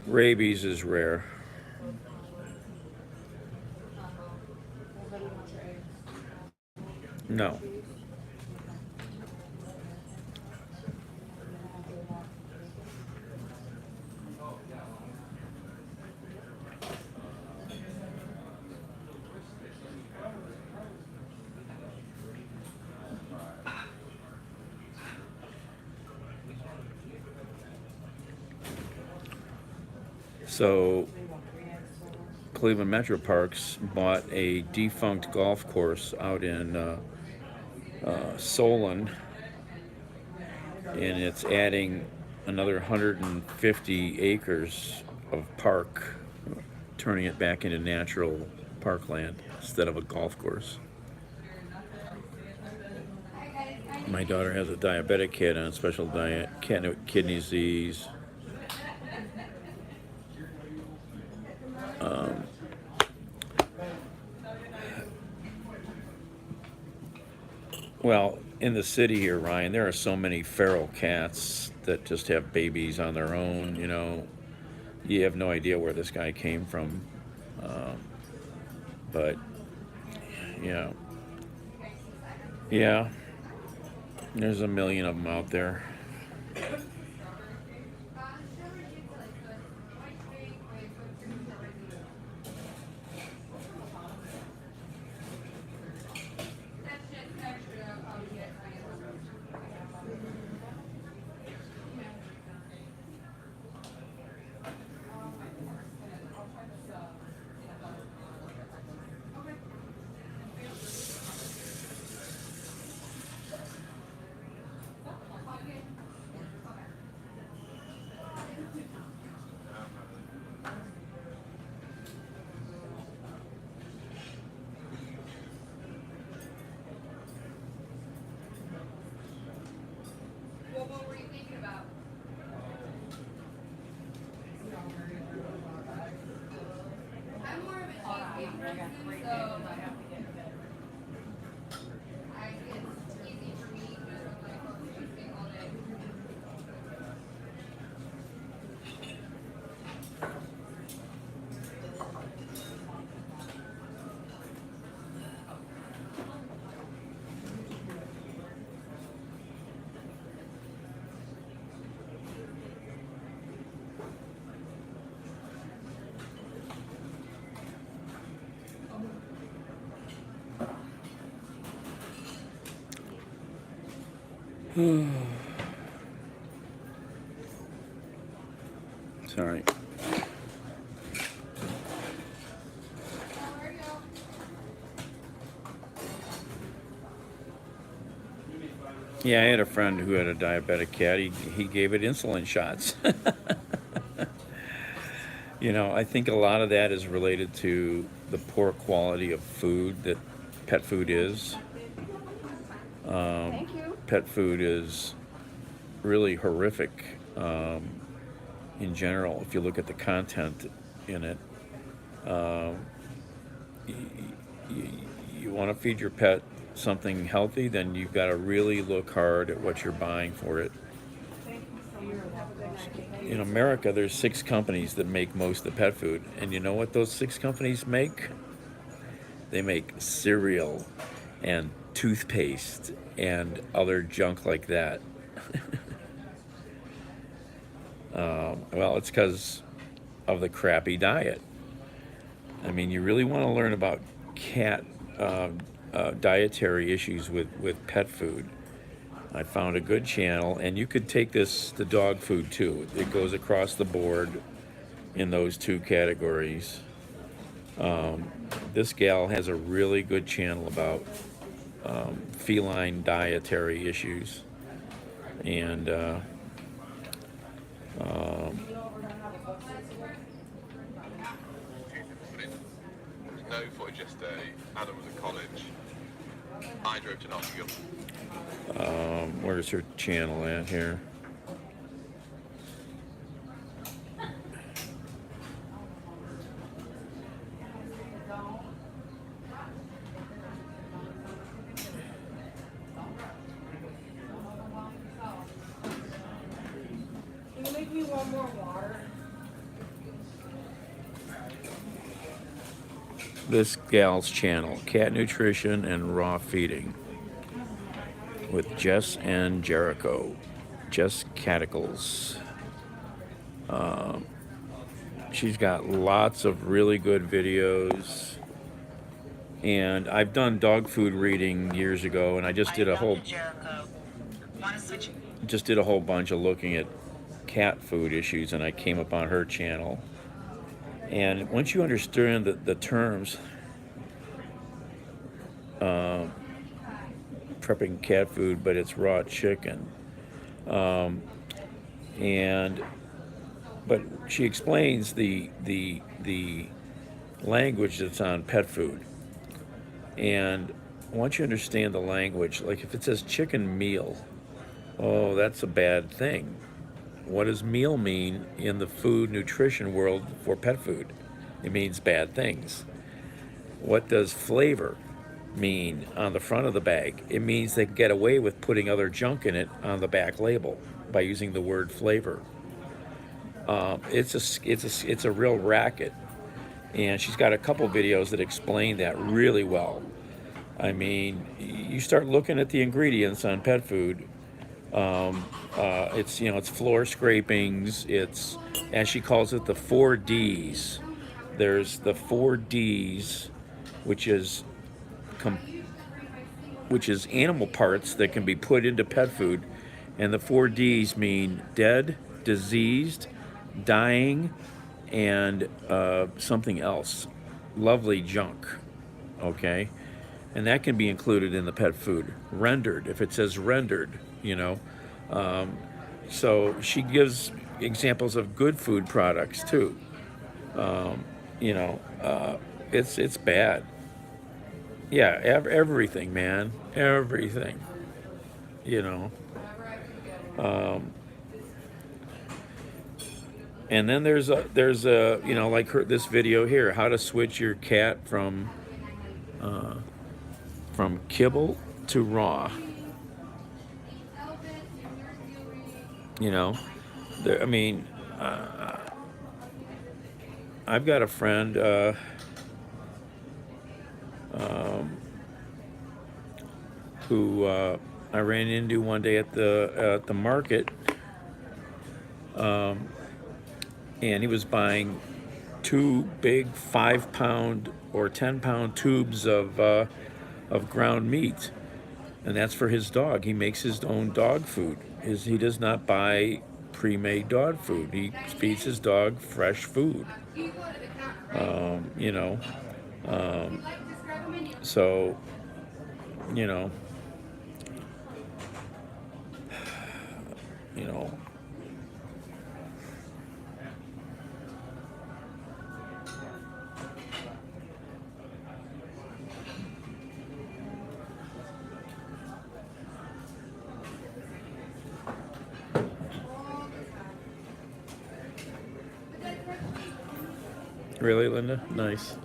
A: Rabies is rare. No. So Cleveland Metro Parks bought a defunct golf course out in Solon, and it's adding another 150 acres of park, turning it back into natural parkland instead of a golf course. My daughter has a diabetic kid on a special diet, kidney disease. Um, well, in the city here, Ryan, there are so many feral cats that just have babies on their own. You know, you have no idea where this guy came from. Um, but yeah, yeah, there's a million of them out there.
D: What were you thinking about? I'm more of a cheesecake person, so it's easy for me to just like cheesecake all day.
A: Sorry. Yeah, I had a friend who had a diabetic cat. He gave it insulin shots. You know, I think a lot of that is related to the poor quality of food that pet food is. Pet food is really horrific in general. If you look at the content in it, um, you want to feed your pet something healthy, then you've got to really look hard at what you're buying for it. In America, there's 6 companies that make most of the pet food, and you know what those 6 companies make? They make cereal and toothpaste and other junk like that. Well, it's because of the crappy diet. I mean, you really want to learn about cat dietary issues with pet food. I found a good channel, and you could take this to dog food too. It goes across the board in those 2 categories. This gal has a really good channel about feline dietary issues, and
G: No footage yesterday. Adam was at college. I drove to Nottingham.
A: Where's her channel at here?
D: Can you make me one more water?
A: This gal's channel, Cat Nutrition and Raw Feeding, with Jess and Jericho. Jess Catticles. She's got lots of really good videos. And I've done dog food reading years ago, and I just did a whole bunch of looking at cat food issues, and I came upon her channel. And once you understand the terms, prepping cat food, but it's raw chicken, but she explains the language that's on pet food. And once you understand the language, like if it says chicken meal, oh, that's a bad thing. What does meal mean in the food nutrition world for pet food? It means bad things. What does flavor mean on the front of the bag? It means they can get away with putting other junk in it on the back label by using the word flavor. It's a real racket, and she's got a couple videos that explain that really well. I mean, you start looking at the ingredients on pet food. It's floor scrapings. It's, as she calls it, the 4 Ds. There's the 4 Ds, which is animal parts that can be put into pet food, and the 4 Ds mean dead, diseased, dying, and something else, lovely junk. Okay, and that can be included in the pet food. Rendered, if it says rendered, so she gives examples of good food products too. It's bad. Yeah, everything, man, everything. And then there's a like this video here, how to switch your cat from kibble to raw. I've got a friend who I ran into one day at the market, and he was buying 2 big 5-pound or 10-pound tubes of ground meat, and that's for his dog. He makes his own dog food. He does not buy pre-made dog food. He feeds his dog fresh food. So Really, Linda? Nice.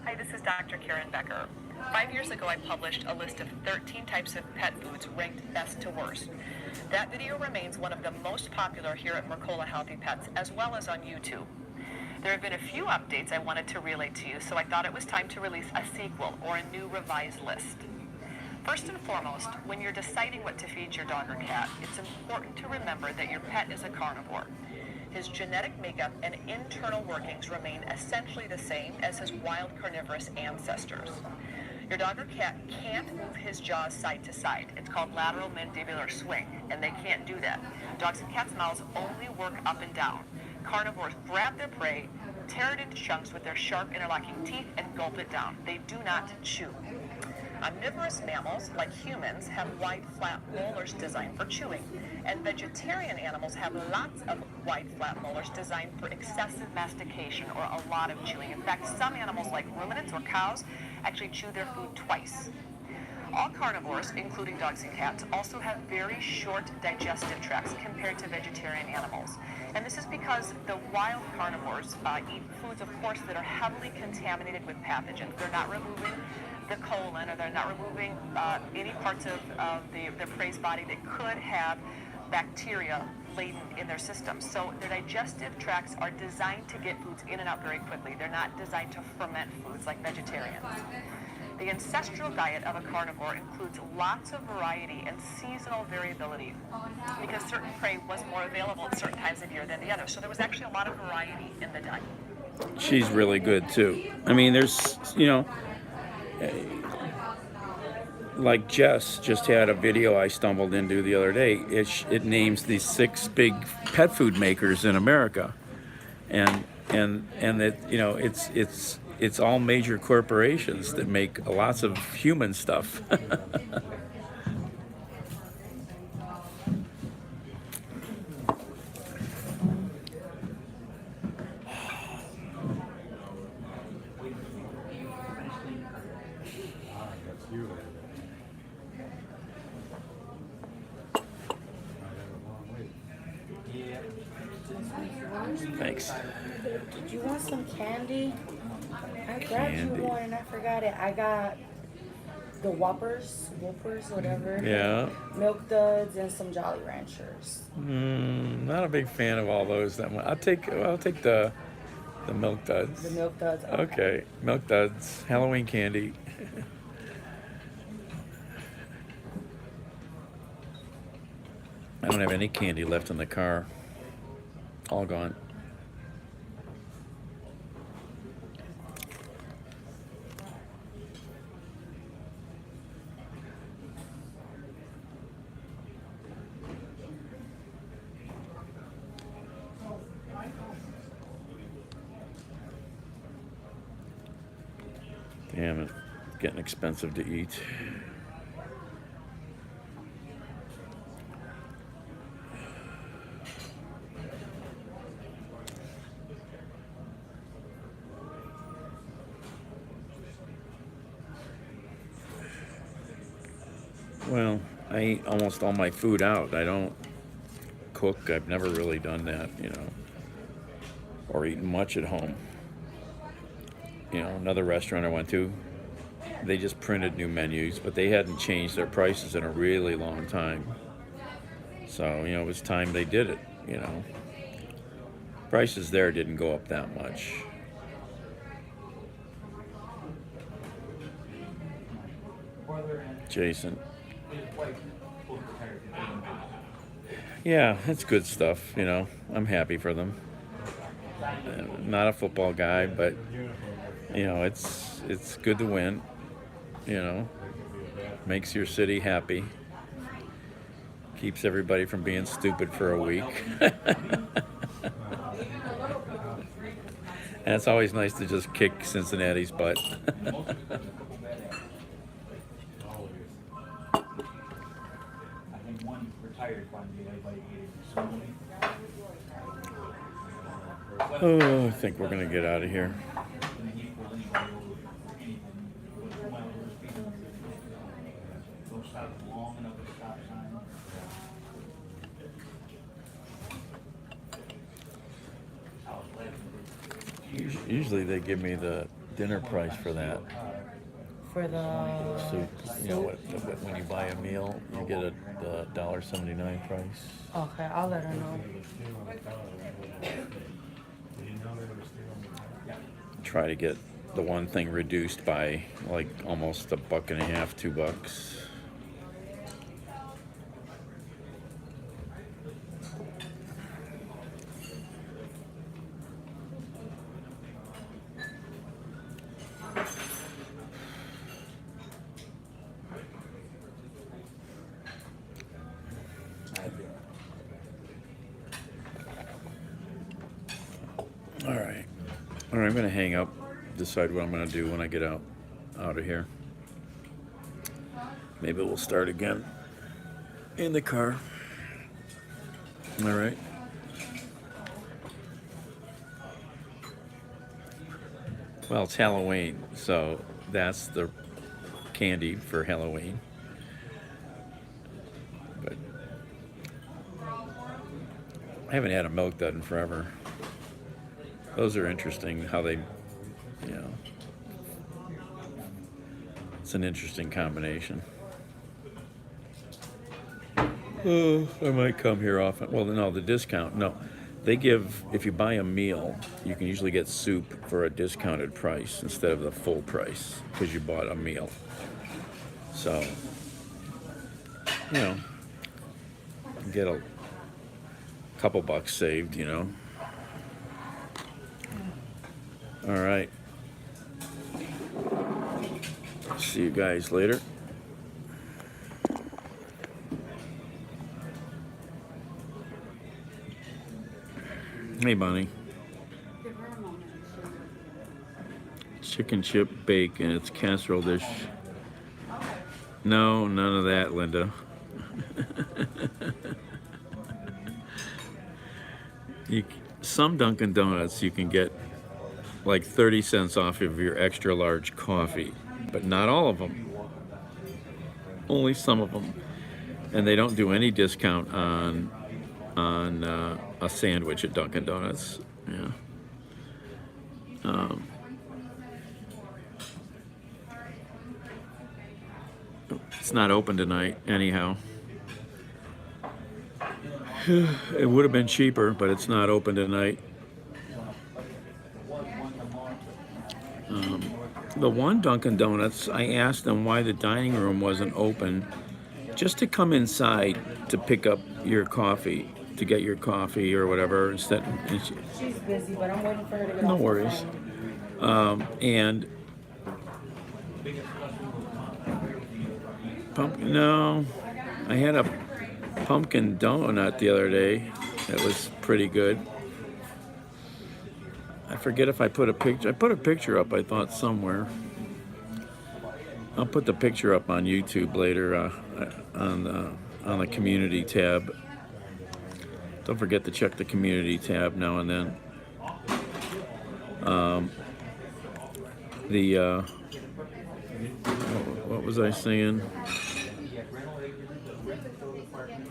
H: Hi, this is Dr. Karen Becker. 5 years ago, I published a list of 13 types of pet foods ranked best to worst. That video remains one of the most popular here at Mercola Healthy Pets, as well as on YouTube. There have been a few updates I wanted to relay to you, so I thought it was time to release a sequel or a new revised list. First and foremost, when you're deciding what to feed your dog or cat, it's important to remember that your pet is a carnivore. His genetic makeup and internal workings remain essentially the same as his wild carnivorous ancestors. Your dog or cat can't move his jaws side to side. It's called lateral mandibular swing, and they can't do that. Dogs and cats' mouths only work up and down. Carnivores grab their prey, tear it into chunks with their sharp interlocking teeth, and gulp it down. They do not chew. Omnivorous mammals, like humans, have wide, flat molars designed for chewing, and vegetarian animals have lots of wide, flat molars designed for excessive mastication or a lot of chewing. In fact, some animals, like ruminants or cows, actually chew their food twice. All carnivores, including dogs and cats, also have very short digestive tracts compared to vegetarian animals. And this is because the wild carnivores eat foods, of course, that are heavily contaminated with pathogens. They're not removing the colon, or they're not removing any parts of the prey's body that could have bacteria laden in their system. So their digestive tracts are designed to get foods in and out very quickly. They're not designed to ferment foods like vegetarians. The ancestral diet of a carnivore includes lots of variety and seasonal variability because certain prey was more available at certain times of year than the others. So there was actually a lot of variety in the diet.
A: She's really good too. I mean, there's, like Jess just had a video I stumbled into the other day. It names the 6 big pet food makers in America, and that it's all major corporations that make lots of human stuff. Thanks.
E: Did you want some candy? I grabbed
A: Candy.
E: you one and I forgot it. I got the Whoppers, whatever.
A: Yeah.
E: Milk Duds and some Jolly Ranchers.
A: Not a big fan of all those that much. I'll take the Milk Duds.
E: The Milk Duds.
A: Okay, Milk Duds, Halloween candy. I don't have any candy left in the car. All gone. Damn, it's getting expensive to eat. Well, I eat almost all my food out. I don't cook. I've never really done that, or eaten much at home. Another restaurant I went to, they just printed new menus, but they hadn't changed their prices in a really long time. So, it was time they did it, Prices there didn't go up that much. Jason. Yeah, it's good stuff, I'm happy for them. Not a football guy, but it's good to win. Makes your city happy. Keeps everybody from being stupid for a week. And it's always nice to just kick Cincinnati's butt. Oh, I think we're gonna get out of here. Usually they give me the dinner price for that.
E: For the
A: soup. When you buy a meal, you get a $1.79 price.
E: Okay, I'll let her know.
A: Try to get the one thing reduced by like almost $1.50, $2. All right. All right, I'm gonna hang up, decide what I'm gonna do when I get out of here. Maybe we'll start again in the car. All right. Well, it's Halloween, so that's the candy for Halloween. But I haven't had a milk dud in forever. Those are interesting how they, you know, it's an interesting combination. Oh, I might come here often. Well, no, the discount, no. They give, if you buy a meal, you can usually get soup for a discounted price instead of the full price because you bought a meal. So, you know, get a couple bucks saved, you know. All right. See you guys later. Hey, Bonnie. Chicken chip bacon. It's casserole dish. No, none of that, Linda. Some Dunkin' Donuts you can get like 30 cents off of your extra large coffee, but not all of them. Only some of them. And they don't do any discount on a sandwich at Dunkin' Donuts. Yeah. It's not open tonight, anyhow. It would have been cheaper, but it's not open tonight. The one Dunkin' Donuts, I asked them why the dining room wasn't open, just to come inside to pick up your coffee, to get your coffee or whatever. Instead,
E: She's busy, but I'm waiting for her to get
A: no
E: off the
A: worries.
E: phone.
A: And pumpkin, no, I had a pumpkin donut the other day. That was pretty good. I forget if I put a picture. I put a picture up, I thought, somewhere. I'll put the picture up on YouTube later on the community tab. Don't forget to check the community tab now and then. What was I saying?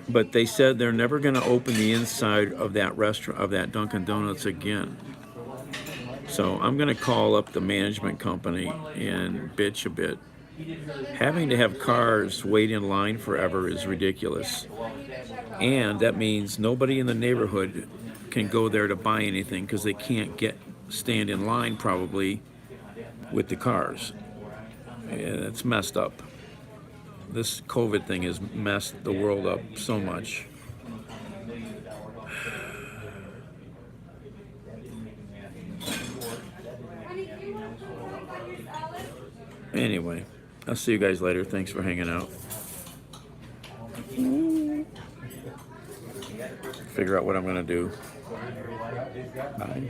A: But they said they're never going to open the inside of that restaurant, of that Dunkin' Donuts again. So I'm going to call up the management company and bitch a bit. Having to have cars wait in line forever is ridiculous. And that means nobody in the neighborhood can go there to buy anything because they can't stand in line probably with the cars. And it's messed up. This COVID thing has messed the world up so much. Anyway, I'll see you guys later. Thanks for hanging out. Figure out what I'm going to do. Bye.